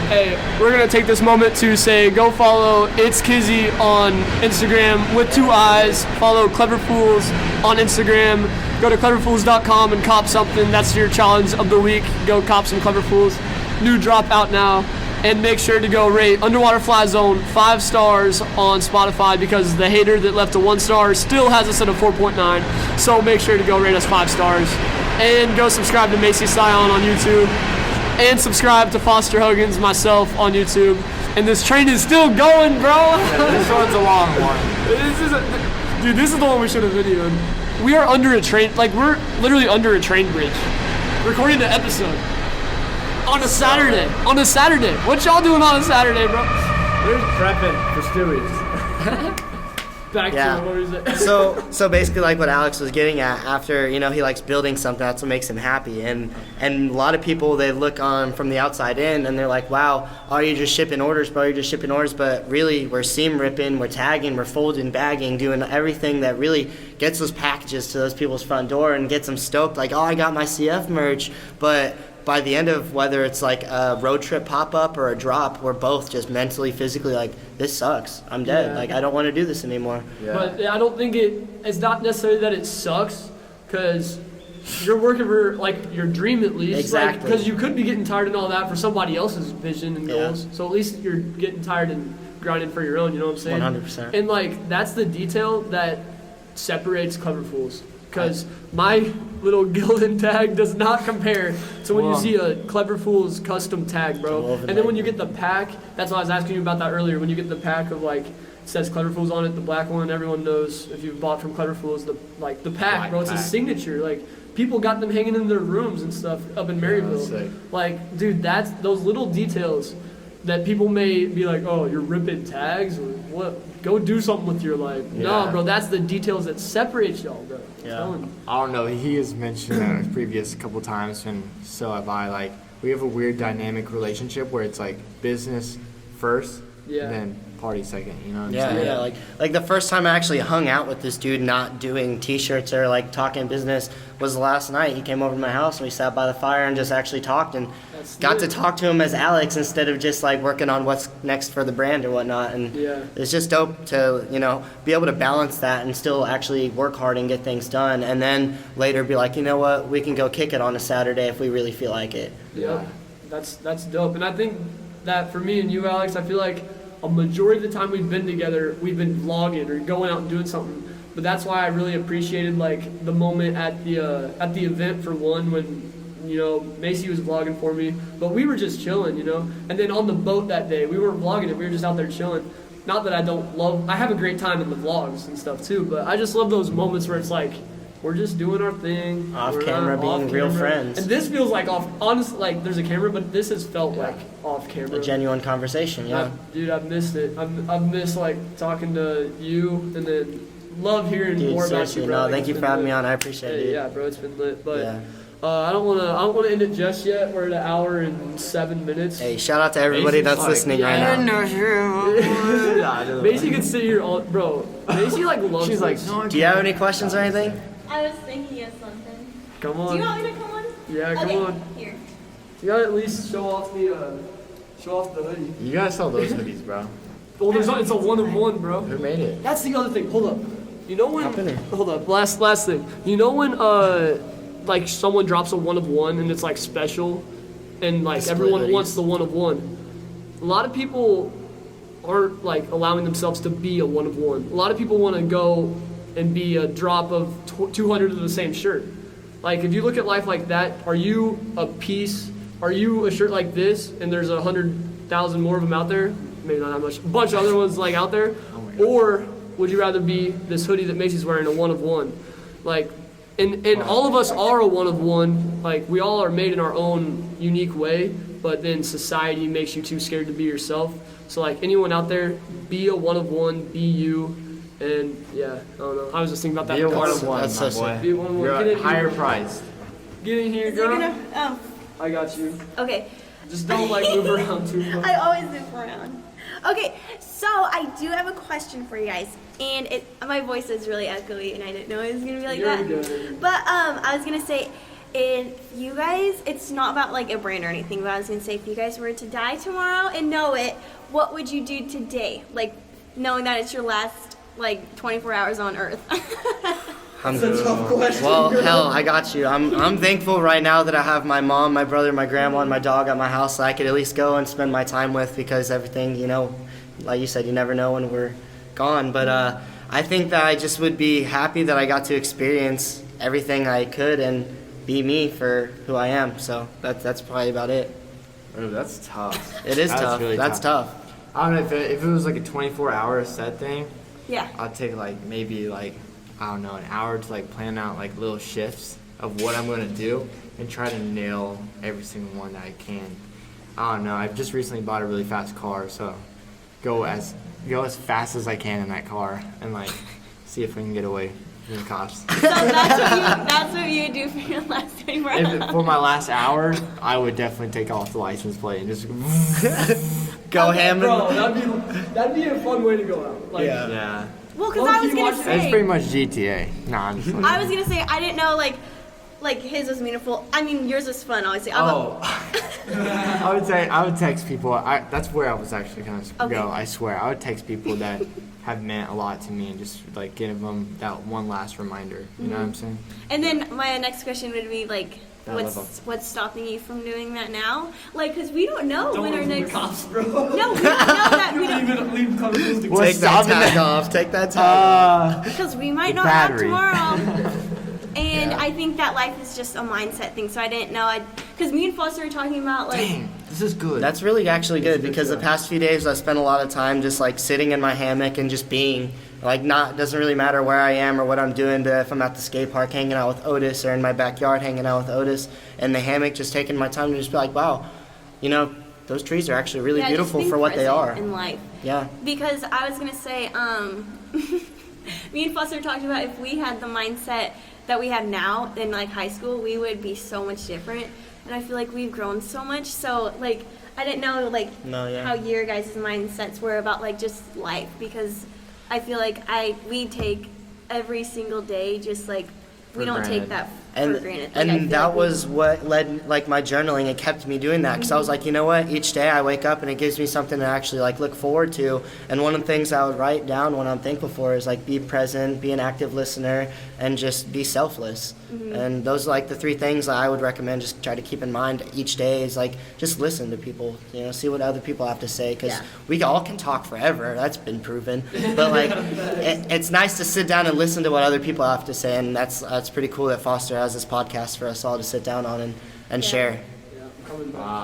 Hey, we're gonna take this moment to say go follow It's Kizzy on Instagram with 2 eyes. Follow Clever Fools on Instagram. Go to cleverfools.com and cop something. That's your challenge of the week. Go cop some Clever Fools. New drop out now. And make sure to go rate Underwater FlyZone 5 stars on Spotify because the hater that left a 1 star still has us at a 4.9. So make sure to go rate us 5 stars. And go subscribe to Macy Sion on YouTube. And subscribe to Foster Huggins, myself, on YouTube. And this train is still going, bro. Yeah, this one's a long one. This is the one we should have videoed. We are under a train, like we're literally under a train bridge. Recording the episode. On a Saturday. What y'all doing on a Saturday, bro? We're prepping for Stewie's. Back Yeah. to what was it? So basically, like what Alex was getting at, after he likes building something, that's what makes him happy. And a lot of people, they look on from the outside in, and they're like, "Wow, are you just shipping orders, bro? You're just shipping orders." But really, we're seam ripping, we're tagging, we're folding, bagging, doing everything that really gets those packages to those people's front door and gets them stoked. Like, oh, I got my CF merch, but by the end of whether it's like a road trip pop-up or a drop, we're both just mentally, physically like, this sucks. I'm dead. Yeah. Like, I don't want to do this anymore. Yeah. But I don't think it's not necessarily that it sucks, because you're working for like your dream at least. Exactly. Because you could be getting tired and all that for somebody else's vision and Yeah. goals. So at least you're getting tired and grinding for your own. You know what I'm saying? 100%. And like that's the detail that separates Clever Fools. Because my little Gildan tag does not compare to when you see a Clever Fools custom tag, bro. And then when you get the pack, that's why I was asking you about that earlier. When you get the pack of like, it says Clever Fools on it, the black one, everyone knows if you've bought from Clever Fools, the pack, bro, it's a signature. Like, people got them hanging in their rooms and stuff up in Maryville. Like, dude, that's those little details that people may be like, oh, you're ripping tags? Or what? Go do something with your life. Yeah. No, bro, that's the details that separate y'all, bro. Yeah. I don't know. He has mentioned that previous couple times, and so have I. Like, we have a weird dynamic relationship where it's like business first, Yeah. and then party second. You know what I'm Yeah, saying? yeah. Like the first time I actually hung out with this dude, not doing T-shirts or like talking business, was last night. He came over to my house and we sat by the fire and just actually talked and got to talk to him as Alex instead of just like working on what's next for the brand or whatnot. And it's just dope to be able to balance that and still actually work hard and get things done, and then later be like, you know what, we can go kick it on a Saturday if we really feel like it. Yeah, that's dope. And I think that for me and you, Alex, I feel like a majority of the time we've been together, we've been vlogging or going out and doing something. But that's why I really appreciated like the moment at the event for one when Macy was vlogging for me, but we were just chilling, And then on the boat that day, we weren't vlogging it; we were just out there chilling. Not that I have a great time in the vlogs and stuff too, but I just love those moments where it's like we're just doing our thing. Off camera, being real friends. And this feels like honestly, like there's a camera, but this has felt like off camera. A genuine conversation, yeah. Dude, I've missed it. I've missed like talking to you, and then love hearing more about you, bro. No, Like, thank you for having me on. I appreciate it. Yeah, bro, it's been lit. But I don't wanna end it just yet. We're at 1 hour and 7 minutes. Hey, shout out to everybody that's listening right now. Macy could sit here all, bro. Macy like loves. She's like, this. no, Do you have any questions or anything? I was thinking of something. Come on. Do you want me to come on? Yeah, come Okay, on. here. You gotta at least show off the hoodie. You gotta sell those hoodies, bro. Well, it's a 1 of 1, bro. Who made it? That's the other thing. Hold up. You know when? Hop in there. Hold up. Last thing. You know when like someone drops a 1 of 1 and it's like special, and like Split everyone hoodies. wants the 1 of 1. A lot of people aren't like allowing themselves to be a 1 of 1. A lot of people want to go and be a drop of 200 of the same shirt. Like if you look at life like that, are you a piece? Are you a shirt like this and there's 100,000 more of them out there? Maybe not that much. A bunch of other ones like out there. Or would you rather be this hoodie that Macy's wearing, a 1 of 1? Like, and all of us are a 1 of 1. Like we all are made in our own unique way. But then society makes you too scared to be yourself. So like anyone out there, be a 1 of 1. Be you. And yeah, I don't know. I was just thinking about that. Be a 1 of 1, That's my so boy. sick. Be a 1 of 1. You're Get in higher here. priced. Get in here, Is it girl. gonna? Oh, I got you. okay. Just don't like move around too much. I always move around. Okay, so I do have a question for you guys, and my voice is really echoey, and I didn't know it was gonna be like that. Good. But I was gonna say, if you guys, it's not about like a brand or anything, but I was gonna say, if you guys were to die tomorrow and know it, what would you do today? Like, knowing that it's your last like 24 hours on Earth. That's a tough question. Well, hell, I got you. I'm thankful right now that I have my mom, my brother, my grandma, and my dog at my house that I could at least go and spend my time with, because everything, you know, like you said, you never know when we're gone. But I think that I just would be happy that I got to experience everything I could and be me for who I am. So that's probably about it. Oh, that's tough. It is That's tough. really That's tough. I don't know if it was like a 24-hour set thing. Yeah. I'd take like maybe like, I don't know, an hour to like plan out like little shifts of what I'm gonna do and try to nail every single one that I can. I don't know. I've just recently bought a really fast car, so go as fast as I can in that car and like see if we can get away from the cops. So that's what you do for your last 24 hours. For my last hour, I would definitely take off the license plate and just Go ham. Bro, that'd be a fun way to go out. Like, yeah. Well, because I was gonna It's say, pretty much GTA. Nah, I'm just I was gonna say I didn't know like his was meaningful. I mean, yours was fun, obviously. I would text people. That's where I was actually gonna Okay. go. I swear, I would text people that have meant a lot to me and just like give them that one last reminder. You know what I'm saying? And then my next question would be like, That level. what's stopping you from doing that now? Like, because we don't know don't when our run from the next. cops, bro. No, we don't know that. We don't, Leave conversations to What's Take that stopping tag that? off. Take that tag off. because we might The not have battery. tomorrow. And I think that life is just a mindset thing. So I didn't know. Because me and Foster were talking about like. Dang, this is good. That's really actually good, because the past few days I spent a lot of time just like sitting in my hammock and just being. Like, doesn't really matter where I am or what I'm doing, but if I'm at the skate park hanging out with Otis or in my backyard hanging out with Otis in the hammock, just taking my time to just be like, wow, you know, those trees are actually really Yeah, just beautiful being for what they present are. in life. Yeah. Because I was gonna say, me and Foster talked about if we had the mindset that we have now in like high school, we would be so much different. And I feel like we've grown so much. So like I didn't know like how your guys' mindsets were about like just life, because I feel like we take every single day just like we don't take granted. that And, for granted. Like, I feel and that like was what led like my journaling. It kept me doing that because I was like, you know what? Each day I wake up and it gives me something to actually like look forward to. And one of the things I would write down when I'm thankful for is like be present, be an active listener, and just be selfless. And those are like the three things that I would recommend. Just try to keep in mind each day is like just listen to people. You know, see what other people have to say, because we all can talk forever. That's been proven. But like, it's nice to sit down and listen to what other people have to say, and that's pretty cool that Foster has this podcast for us all to sit down on and share.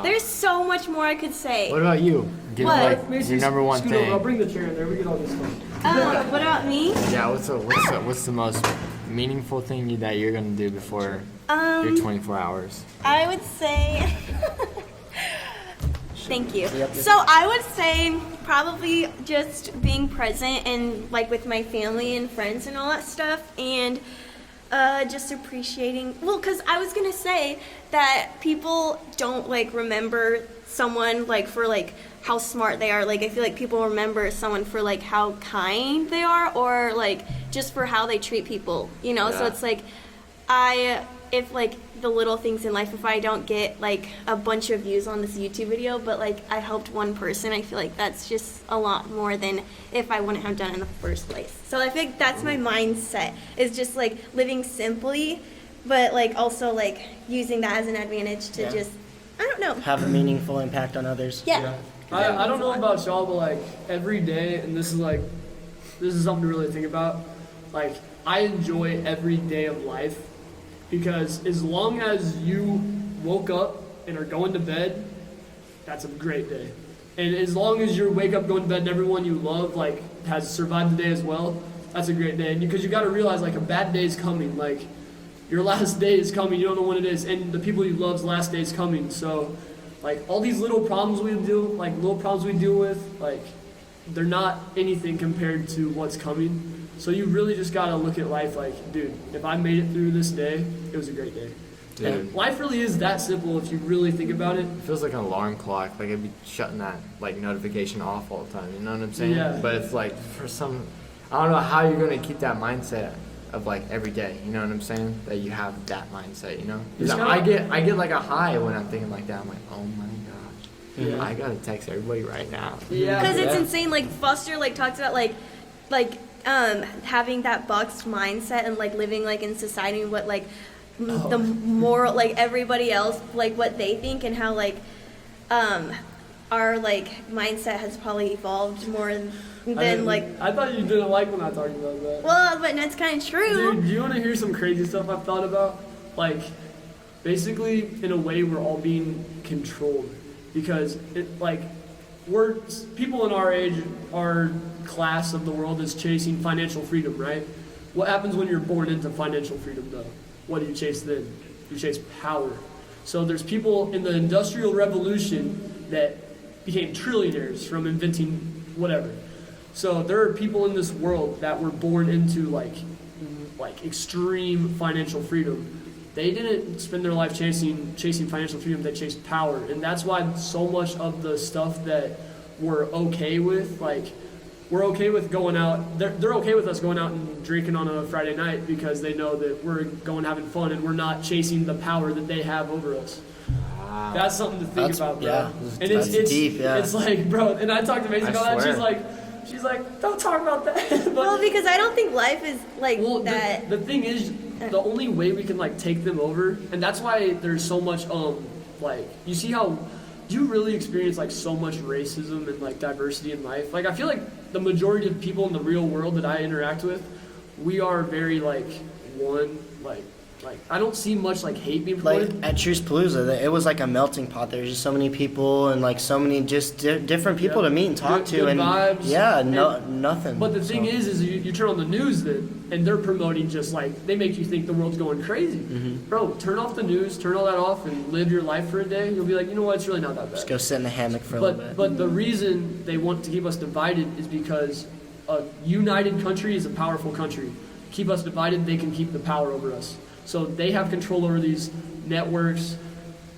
there's so much more I could say. What about you? Give What? like your number one Scoot over, I'll thing. bring the chair in there. We get all this stuff. What about me? Yeah. What's the most meaningful thing that you're gonna do before your 24 hours? I would say. Thank you. So I would say probably just being present and like with my family and friends and all that stuff, and just appreciating. Well, because I was gonna say that people don't like remember someone like for like how smart they are. Like I feel like people remember someone for like how kind they are, or like just for how they treat people. You know. So it's like if like the little things in life, if I don't get like a bunch of views on this YouTube video, but like I helped one person, I feel like that's just a lot more than if I wouldn't have done it in the first place. So I think that's my mindset, is just like living simply, but like also like using that as an advantage to just, I don't know. Have a meaningful impact on others. Yeah. I don't know about y'all, but like every day, and this is something to really think about. Like I enjoy every day of life, because as long as you woke up and are going to bed, that's a great day. And as long as you wake up, going to bed, and everyone you love like has survived the day as well, that's a great day. And because you got to realize like a bad day is coming. Like your last day is coming. You don't know when it is, and the people you love's last day is coming. So like all these little problems we deal with, like they're not anything compared to what's coming. So you really just gotta look at life like, dude, if I made it through this day, it was a great day. Dude. And life really is that simple if you really think about it. It feels like an alarm clock. Like I'd be shutting that like notification off all the time. You know what I'm saying? Yeah. But it's like for some, I don't know how you're gonna keep that mindset of like every day. You know what I'm saying? That you have that mindset. You know? 'Cause I get like a high when I'm thinking like that. I'm like, oh my gosh, Yeah. I gotta text everybody right now. Yeah. Because it's insane. Like Foster like talks about like having that boxed mindset and like living like in society and what like the moral like everybody else like what they think and how like our like mindset has probably evolved more than like. I thought you didn't like when I talked about that. Well, but that's kind of true. Dude, do you want to hear some crazy stuff I've thought about? Like, basically, in a way, we're all being controlled because we're people in our age, our class of the world is chasing financial freedom, right? What happens when you're born into financial freedom, though? What do you chase then? You chase power. So there's people in the Industrial Revolution that became trillionaires from inventing whatever. So there are people in this world that were born into like extreme financial freedom. They didn't spend their life chasing financial freedom. They chased power, and that's why so much of the stuff that we're okay with, like we're okay with going out. They're okay with us going out and drinking on a Friday night because they know that we're going having fun and we're not chasing the power that they have over us. Wow. That's something to think about, bro. Yeah. And That's it's deep, yeah. It's like, bro, and I talked to Macy about that. She's like, don't talk about that. But, Well, because I don't think life is like that. The thing is, the only way we can like take them over, and that's why there's so much like you see how. Do you really experience like so much racism and like diversity in life? Like I feel like the majority of people in the real world that I interact with, we are very like one like I don't see much like hate being Like promoted. at Truce Palooza, it was like a melting pot. There's just so many people and like so many just different people to meet and talk to, Good and vibes. yeah, And- nothing. But the thing So- is you turn on the news then, and they're promoting just like they make you think the world's going crazy. Mm-hmm. Bro, turn off the news, turn all that off, and live your life for a day. You'll be like, you know what, it's really not that bad. just go sit in the hammock for a little bit. But the reason they want to keep us divided is because a united country is a powerful country. Keep us divided, they can keep the power over us. So they have control over these networks.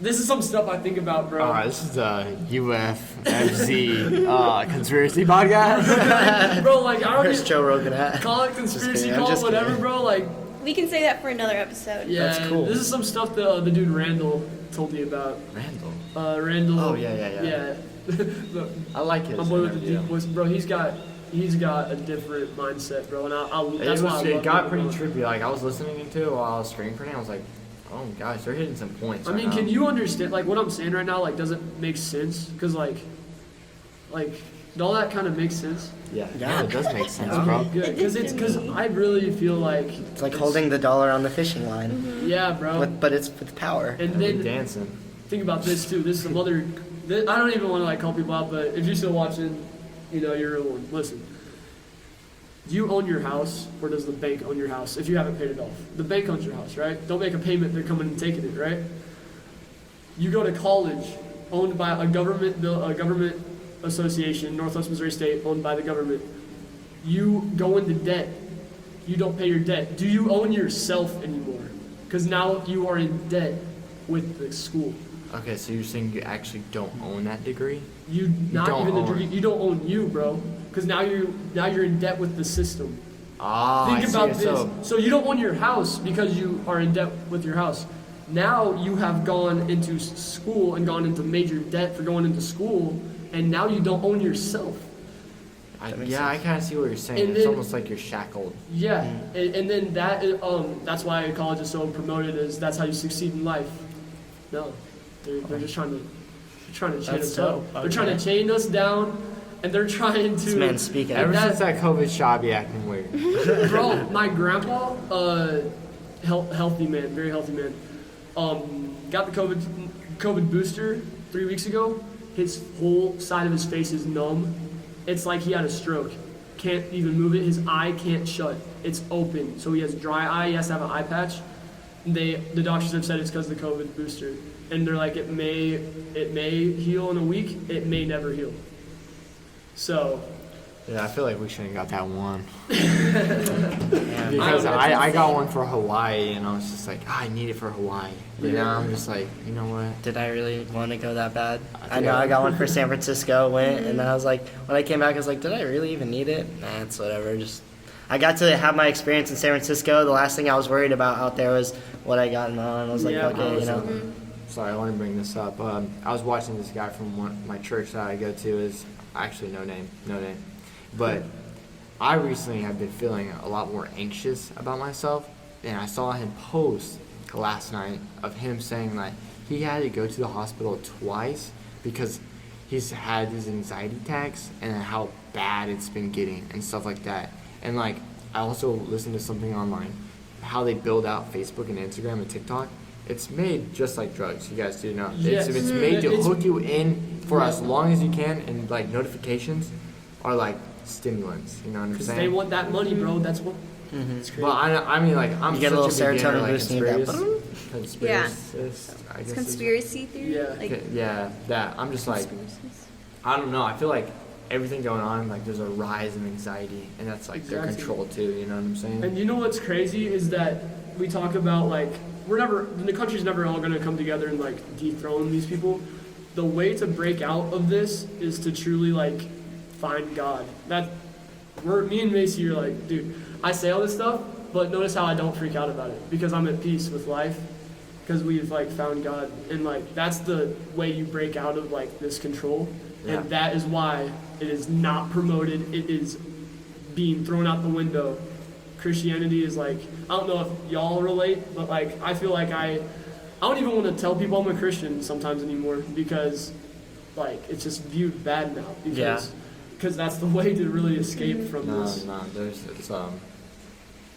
This is some stuff I think about, bro. All right, this is a UWFZ conspiracy podcast. Bro, like I don't Where's even Joe Rogan at? call it conspiracy, kidding, I'm call it just whatever, kidding. bro. Like, We can say that for another episode. yeah, That's cool. This is some stuff the dude Randall told me about. Randall. Randall. Oh, yeah. Yeah. Look, I like his. my boy with the yeah. deep voice, bro. He's got a different mindset, bro. And that's why I It love got him, pretty bro. trippy. Like I was listening to it while I was screening for it. I was like, oh gosh, they're hitting some points. I mean, can you understand, like, what I'm saying right now, like, does it make sense? Because, like, all that kind of makes sense. Yeah, Yeah. it does make sense, Okay, bro. good. Because I really feel like... It's like holding the dollar on the fishing line, Yeah, bro. but it's with power. And They then, dancing. think about this, too. This is some other... I don't even want to, like, call people out, but if you're still watching, you know, you're a real one. Listen. Do you own your house, or does the bank own your house if you haven't paid it off? The bank owns your house, right? Don't make a payment, they're coming and taking it, right? You go to college, owned by a government association, Northwest Missouri State, owned by the government. You go into debt. You don't pay your debt. Do you own yourself anymore? Because now you are in debt with the school. Okay, so you're saying you actually don't own that degree? You not don't even the own degree. it. You don't own you, bro. Because now you're in debt with the system. Ah, Think I see about it. this. So you don't own your house because you are in debt with your house. Now you have gone into school and gone into major debt for going into school, and now you don't own yourself. I kind of see what you're saying. And It's then- almost like you're shackled. Yeah, and then that's why college is so promoted as that's how you succeed in life. No, they're just trying to chain That's us up. dope. They're trying to chain us down, and they're trying This to. man's speaking. Ever that- since that COVID shot, be acting weird. Bro, my grandpa, healthy man, very healthy man, got the COVID booster 3 weeks ago. His whole side of his face is numb. It's like he had a stroke. Can't even move it. His eye can't shut. It's open. So he has dry eye. He has to have an eye patch. The doctors have said it's because of the COVID booster. And they're like, it may heal in a week. It may never heal. So Yeah, I feel like we shouldn't have got that one. Because I got one for Hawaii, and I was just like, I need it for Hawaii. But now I'm just like, you know what? Did I really want to go that bad? I know I got one for San Francisco, went, and then I was like, when I came back, I was like, did I really even need it? Nah, it's whatever. Just I got to have my experience in San Francisco. The last thing I was worried about out there was what I got on. I was like, okay, you know. Sorry, I want to bring this up. I was watching this guy from my church that I go to. Is actually no name. But I recently have been feeling a lot more anxious about myself, and I saw him post last night of him saying that he had to go to the hospital twice because he's had his anxiety attacks and how bad it's been getting and stuff like that. And like I also listened to something online how they build out Facebook and Instagram and TikTok. It's made just like drugs. You guys do know. Yes. It's made to hook you in for as long as you can, and like notifications are like stimulants. You know what I'm Because saying? they want that money, bro. That's what. It's crazy. Well, I mean, like I'm You get a such little beginner, serotonin like, boost and you get conspiracist, I guess. Conspiracy theory. Yeah. Like, Okay, yeah, that. I'm just like, conspiracies. I don't know. I feel like everything going on, like there's a rise in anxiety, and that's like their Exactly. control too. You know what I'm saying? And you know what's crazy is that we talk about like the country's never all gonna come together and like dethrone these people. The way to break out of this is to truly like find God. Me and Macy are like, dude, I say all this stuff, but notice how I don't freak out about it because I'm at peace with life because we've like found God, and like that's the way you break out of like this control. Yeah. And that is why it is not promoted. It is being thrown out the window. Christianity is like, I don't know if y'all relate, but like I feel like I don't even want to tell people I'm a Christian sometimes anymore because like it's just viewed bad now because that's the way to really escape from this. No,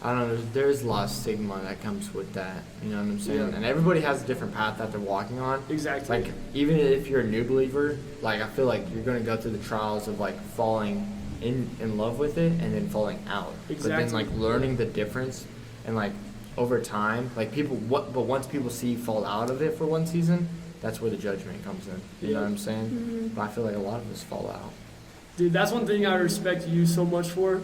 I don't know. There's a lot of stigma that comes with that. You know what I'm saying? Yeah. And everybody has a different path that they're walking on. Exactly. Like even if you're a new believer, like I feel like you're gonna go through the trials of like falling in love with it and then falling out. But then Exactly. like learning the difference and like over time, like but once people see you fall out of it for one season, that's where the judgment comes in. You know what I'm saying? But I feel like a lot of us fall out. Dude, that's one thing I respect you so much for.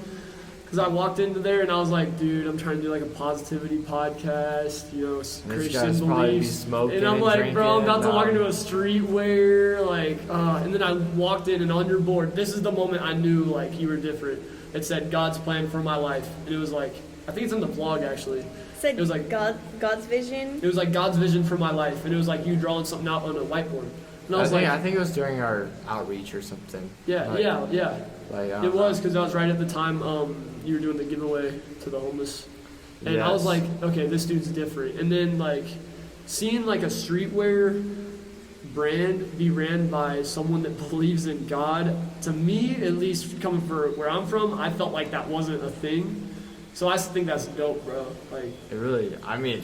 Because I walked into there and I was like, dude, I'm trying to do like a positivity podcast, you know, Christian beliefs. And I'm like, bro, I'm about to walk into a streetwear, like, and then I walked in and on your board, this is the moment I knew like you were different. It said God's plan for my life. And it was like, I think it's in the vlog actually. Said It was like God's vision. It was like God's vision for my life. And it was like you drawing something out on a whiteboard. And I was I think it was during our outreach or something. yeah. Like, It was because I was right at the time you were doing the giveaway to the homeless. And I was Yes. like, okay, this dude's different. And then like seeing like a streetwear brand be ran by someone that believes in God, to me, at least coming from where I'm from, I felt like that wasn't a thing. So I think that's dope, bro. Like It really, I mean,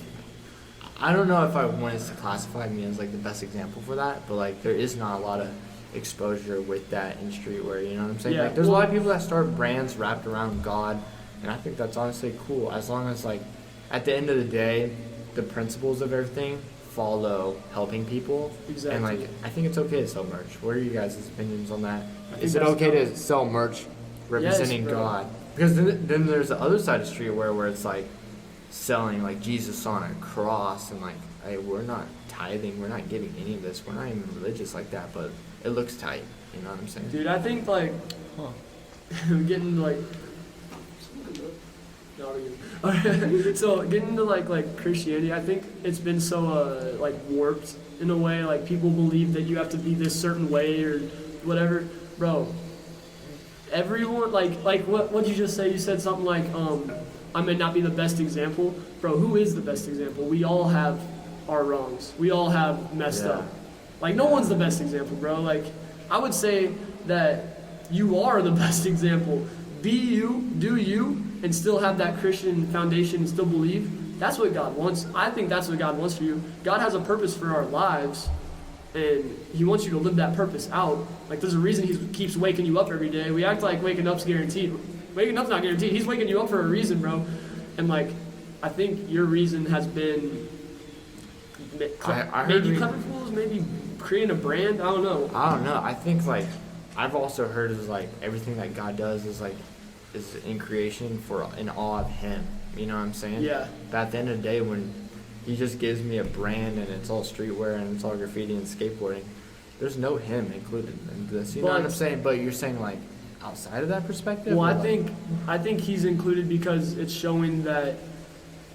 I don't know if I wanted to classify me as like the best example for that, but like there is not a lot of exposure with that in streetwear, you know what I'm saying? Yeah, Like there's a lot of people that start brands wrapped around God, and I think that's honestly cool as long as like at the end of the day, the principles of everything follow helping people. Exactly. And like I think it's okay to sell merch. What are you guys' opinions on that? think Is it that's okay dope. to sell merch representing bro. God? Because then there's the other side of streetwear where it's like selling like Jesus on a cross and like, hey, we're not tithing, we're not giving any of this, we're not even religious like that, but it looks tight. You know what I'm saying? dude, I think like getting into like so getting into like Christianity, I think it's been so like warped in a way. Like people believe that you have to be this certain way or whatever, bro. Everyone like what you just say? You said something like I may not be the best example, bro. Who is the best example? We all have our wrongs. We all have messed up. Like no one's the best example, bro. Like I would say that you are the best example. Be you, do you, and still have that Christian foundation and still believe. That's what God wants. I think that's what God wants for you. God has a purpose for our lives, and He wants you to live that purpose out. Like there's a reason He keeps waking you up every day. We act like waking up's guaranteed. Waking up's not guaranteed. He's waking you up for a reason, bro. And like, I think your reason has been I heard maybe we- Clever Fools, maybe creating a brand. I don't know. I don't know. I think like I've also heard is like everything that God does is in creation for in awe of Him. You know what I'm saying? Yeah. But at the end of the day, when He just gives me a brand and it's all streetwear and it's all graffiti and skateboarding, there's no Him included in this. You know what I'm saying? But you're saying like outside of that perspective? Well, like, I think He's included because it's showing that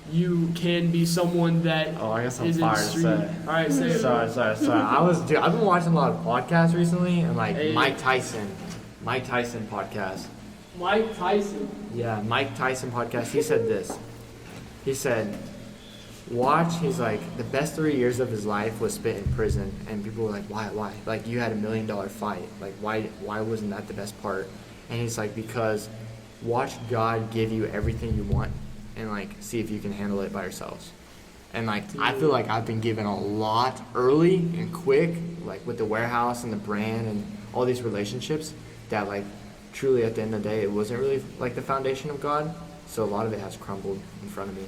you can be someone that Oh, I guess I'm is in fired to street. say. All right, say it. Sorry. I've been watching a lot of podcasts recently, and like Hey. Mike Tyson podcast. Mike Tyson. Yeah, Mike Tyson podcast. He said this. He said, he's like, the best 3 years of his life was spent in prison, and people were like, why? Like, you had $1 million fight. Like, why wasn't that the best part? And he's like, because watch God give you everything you want, and like see if you can handle it by yourselves. And like I feel like I've been given a lot early and quick, like with the warehouse and the brand and all these relationships that like truly at the end of the day it wasn't really like the foundation of God. So a lot of it has crumbled in front of me.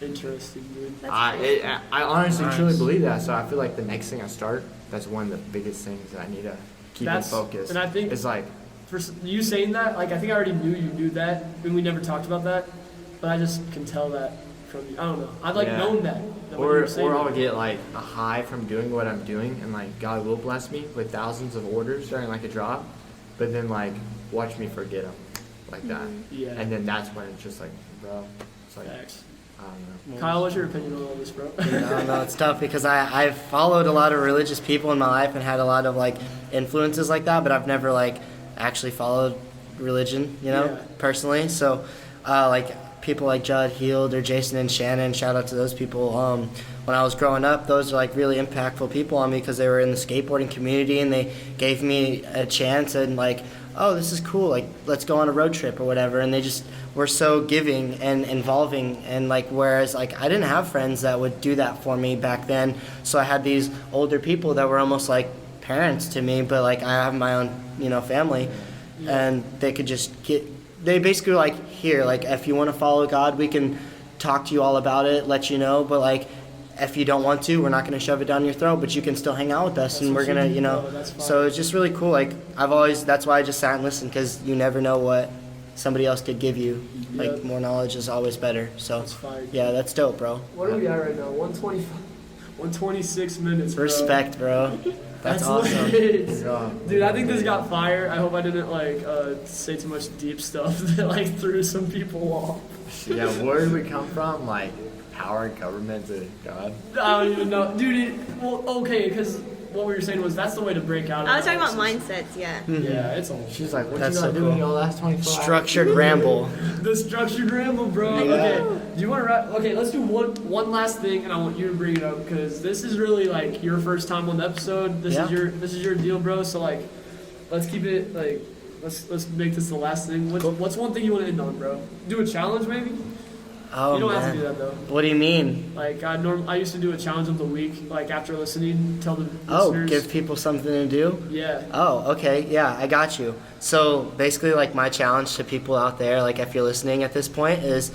Interesting, dude. I honestly truly believe that. So I feel like the next thing I start, that's one of the biggest things that I need to keep in focus. And I think it's like for you saying that, like I think I already knew you knew that, and we never talked about that. But I just can tell that from you. I don't know. I'd like known that. Or I'll get like a high from doing what I'm doing, and like God will bless me with thousands of orders during like a drop, but then like watch me forget them like that. Yeah. And then that's when it's just like, bro, it's like Facts. I don't know. Kyle, what's your opinion on all this, bro? I don't know, it's tough because I've followed a lot of religious people in my life and had a lot of like influences like that, but I've never like actually followed religion, personally. So like people like Judd Heald or Jason and Shannon, shout out to those people. When I was growing up, those are like really impactful people on me because they were in the skateboarding community and they gave me a chance and like, oh, this is cool, like let's go on a road trip or whatever. And they just were so giving and involving, and like whereas like I didn't have friends that would do that for me back then, so I had these older people that were almost like parents to me, but like I have my own family, and they could just they basically were like, here, like if you want to follow God, we can talk to you all about it, let you know, but like if you don't want to, we're not going to shove it down your throat, but you can still hang out with us. And we're going to, so it's just really cool. Like that's why I just sat and listened, because you never know what somebody else could give you. Like more knowledge is always better. So yeah, that's dope, bro. What are we at right now? 125, 126 minutes, bro. Respect, bro. That's awesome. Dude, I think this got fire. I hope I didn't say too much deep stuff that like threw some people off. Yeah, where did we come from? Like power and government to God? I don't even know. Dude, okay, because what we were saying was that's the way to break out of I was talking about analysis. mindsets, yeah. Yeah, it's all. She's like, what That's you so gotta do cool. in your last 24 hours? Structured ramble. The structured ramble, bro. Okay, do you want to wrap? Okay, let's do one last thing, and I want you to bring it up because this is really like your first time on the episode. This is your deal, bro. So like, let's keep it like let's make this the last thing. What's one thing you want to end on, bro? Do a challenge, maybe. Oh, you don't man. have to do that though. What do you mean? Like I used to do a challenge of the week, like after listening, tell the listeners. Give people something to do? Yeah. Oh, okay. Yeah, I got you. So basically, like my challenge to people out there, like if you're listening at this point, is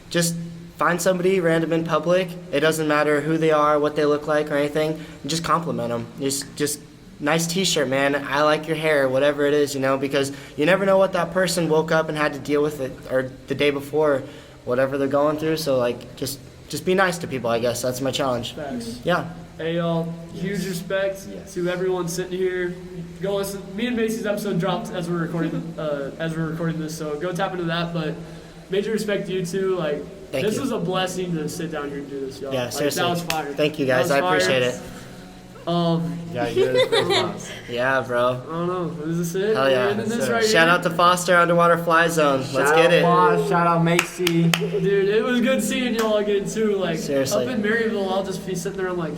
just find somebody random in public. It doesn't matter who they are, what they look like, or anything. And just compliment them. Just nice T-shirt, man. I like your hair, whatever it is, because you never know what that person woke up and had to deal with it, or the day before, whatever they're going through. So like, just be nice to people. I guess that's my challenge. Facts. Yeah. Hey y'all, huge respect to everyone sitting here. Go listen. Me and Macy's episode dropped as we're recording this, so go tap into that. But major respect to you too. Like this was a blessing to sit down here and do this, y'all. Yeah, seriously. That was fire. Thank you guys. I appreciate it. Yeah, you did a great job. Yeah, bro. I don't know. Is this it? Hell yeah. This right Shout here? out to Foster Underwater FlyZone. Let's get it. Shout out Macy. Dude, it was good seeing y'all again too. Like Seriously. up in Maryville, I'll just be sitting there. I'm like,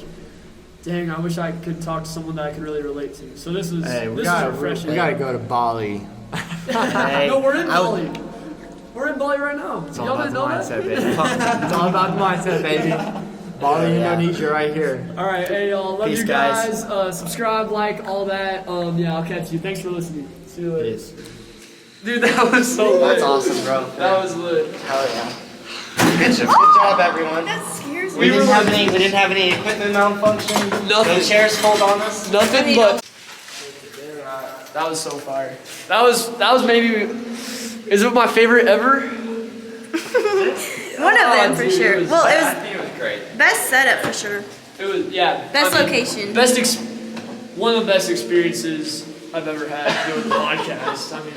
dang, I wish I could talk to someone that I could really relate to. So this is refreshing. We gotta go to Bali. Hey, No, we're in Bali. We're in Bali right now. It's all Y'all about didn't the know mindset, that? baby. It's all about the mindset, baby. Bali, Indonesia, right here. All right, hey y'all, love Peace, you guys. Subscribe, like, all that. I'll catch you. Thanks for listening. See you later. Peace. Dude, that was so lit. That's awesome, bro. That was lit. Hell yeah. Good job, everyone. That scares me. We didn't have any equipment malfunction. Nothing. No chairs fold on us. Nothing but. That was so fire. That was maybe, is it my favorite ever? One of them for dude, sure. it was Well, bad. it I think it was great. was best setup for sure. It was, yeah. Best I mean, location. One of the best experiences I've ever had doing the podcast. I mean,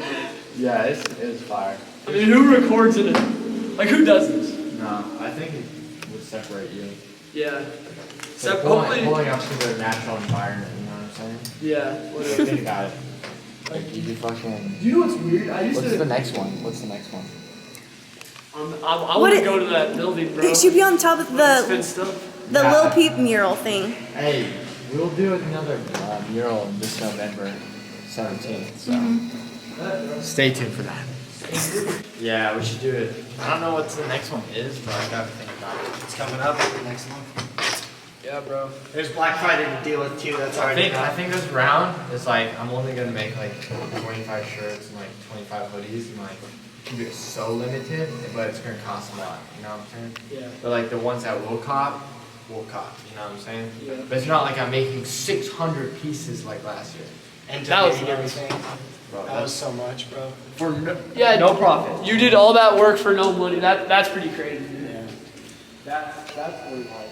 Yeah, it was fire. I mean, who records in it? Like, who does this? No, I think it would separate you. Yeah. So Hopefully. pulling up to their natural environment, you know what I'm saying? Yeah. So Whatever. think about it. Like you do fucking. Do you know what's weird? I used What's to. the next one? What's the next one? I What want to it- go to that building, bro. It should be on top of It's the been stuff. Yeah. Lil Peep mural thing. Hey, we'll do another mural this November 17th. So stay tuned for that. Yeah, we should do it. I don't know what the next one is, but I gotta think about it. It's coming up next month. Yeah, bro. There's Black Friday to deal with too. That's already I think this round is like I'm only gonna make like 25 shirts and like 25 hoodies and like keep it so limited, but it's gonna cost a lot. You know what I'm saying? Yeah. But like the ones that will cop. You know what I'm saying? Yeah. But it's not like I'm making 600 pieces like last year. And That was donating nice. everything. Bro, That was so much, bro. for no, Yeah. no profit. You did all that work for no money. That's pretty crazy. Yeah. That's really hard.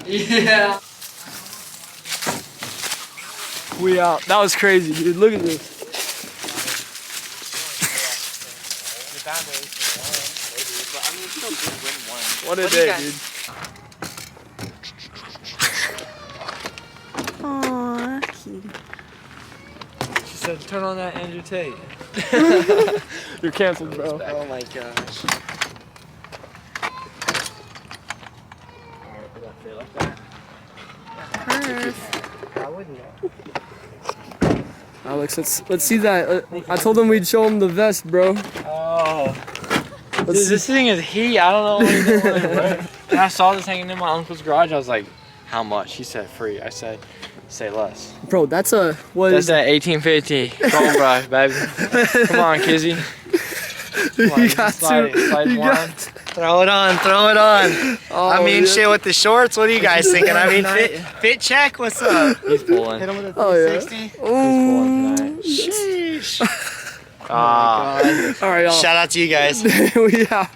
Yeah. We out. That was crazy, dude. Look at this. What a day, dude. Aww, cute. She said, turn on that Andrew Tate. You're canceled, bro. Oh my gosh. Alex, let's see that. I told him we'd show him the vest, bro. Oh. Dude, Let's see. this thing is heat. I don't know what he's doing. When I saw this hanging in my uncle's garage, I was like, how much? He said free. I said, say less. Bro, that's a what That's is that 1850. Come on, bro, baby. Come on, Kizzy. Come on, You got slide, to. slide You one. got Throw it on, throw it on. Oh, I mean, yeah. shit with the shorts. What are you guys thinking? I mean, fit check. What's up? He's pulling. Hit him with a Oh, yeah. 360. He's pulling tonight. Sheesh. Ah. All right, y'all. Shout out to you guys. We out.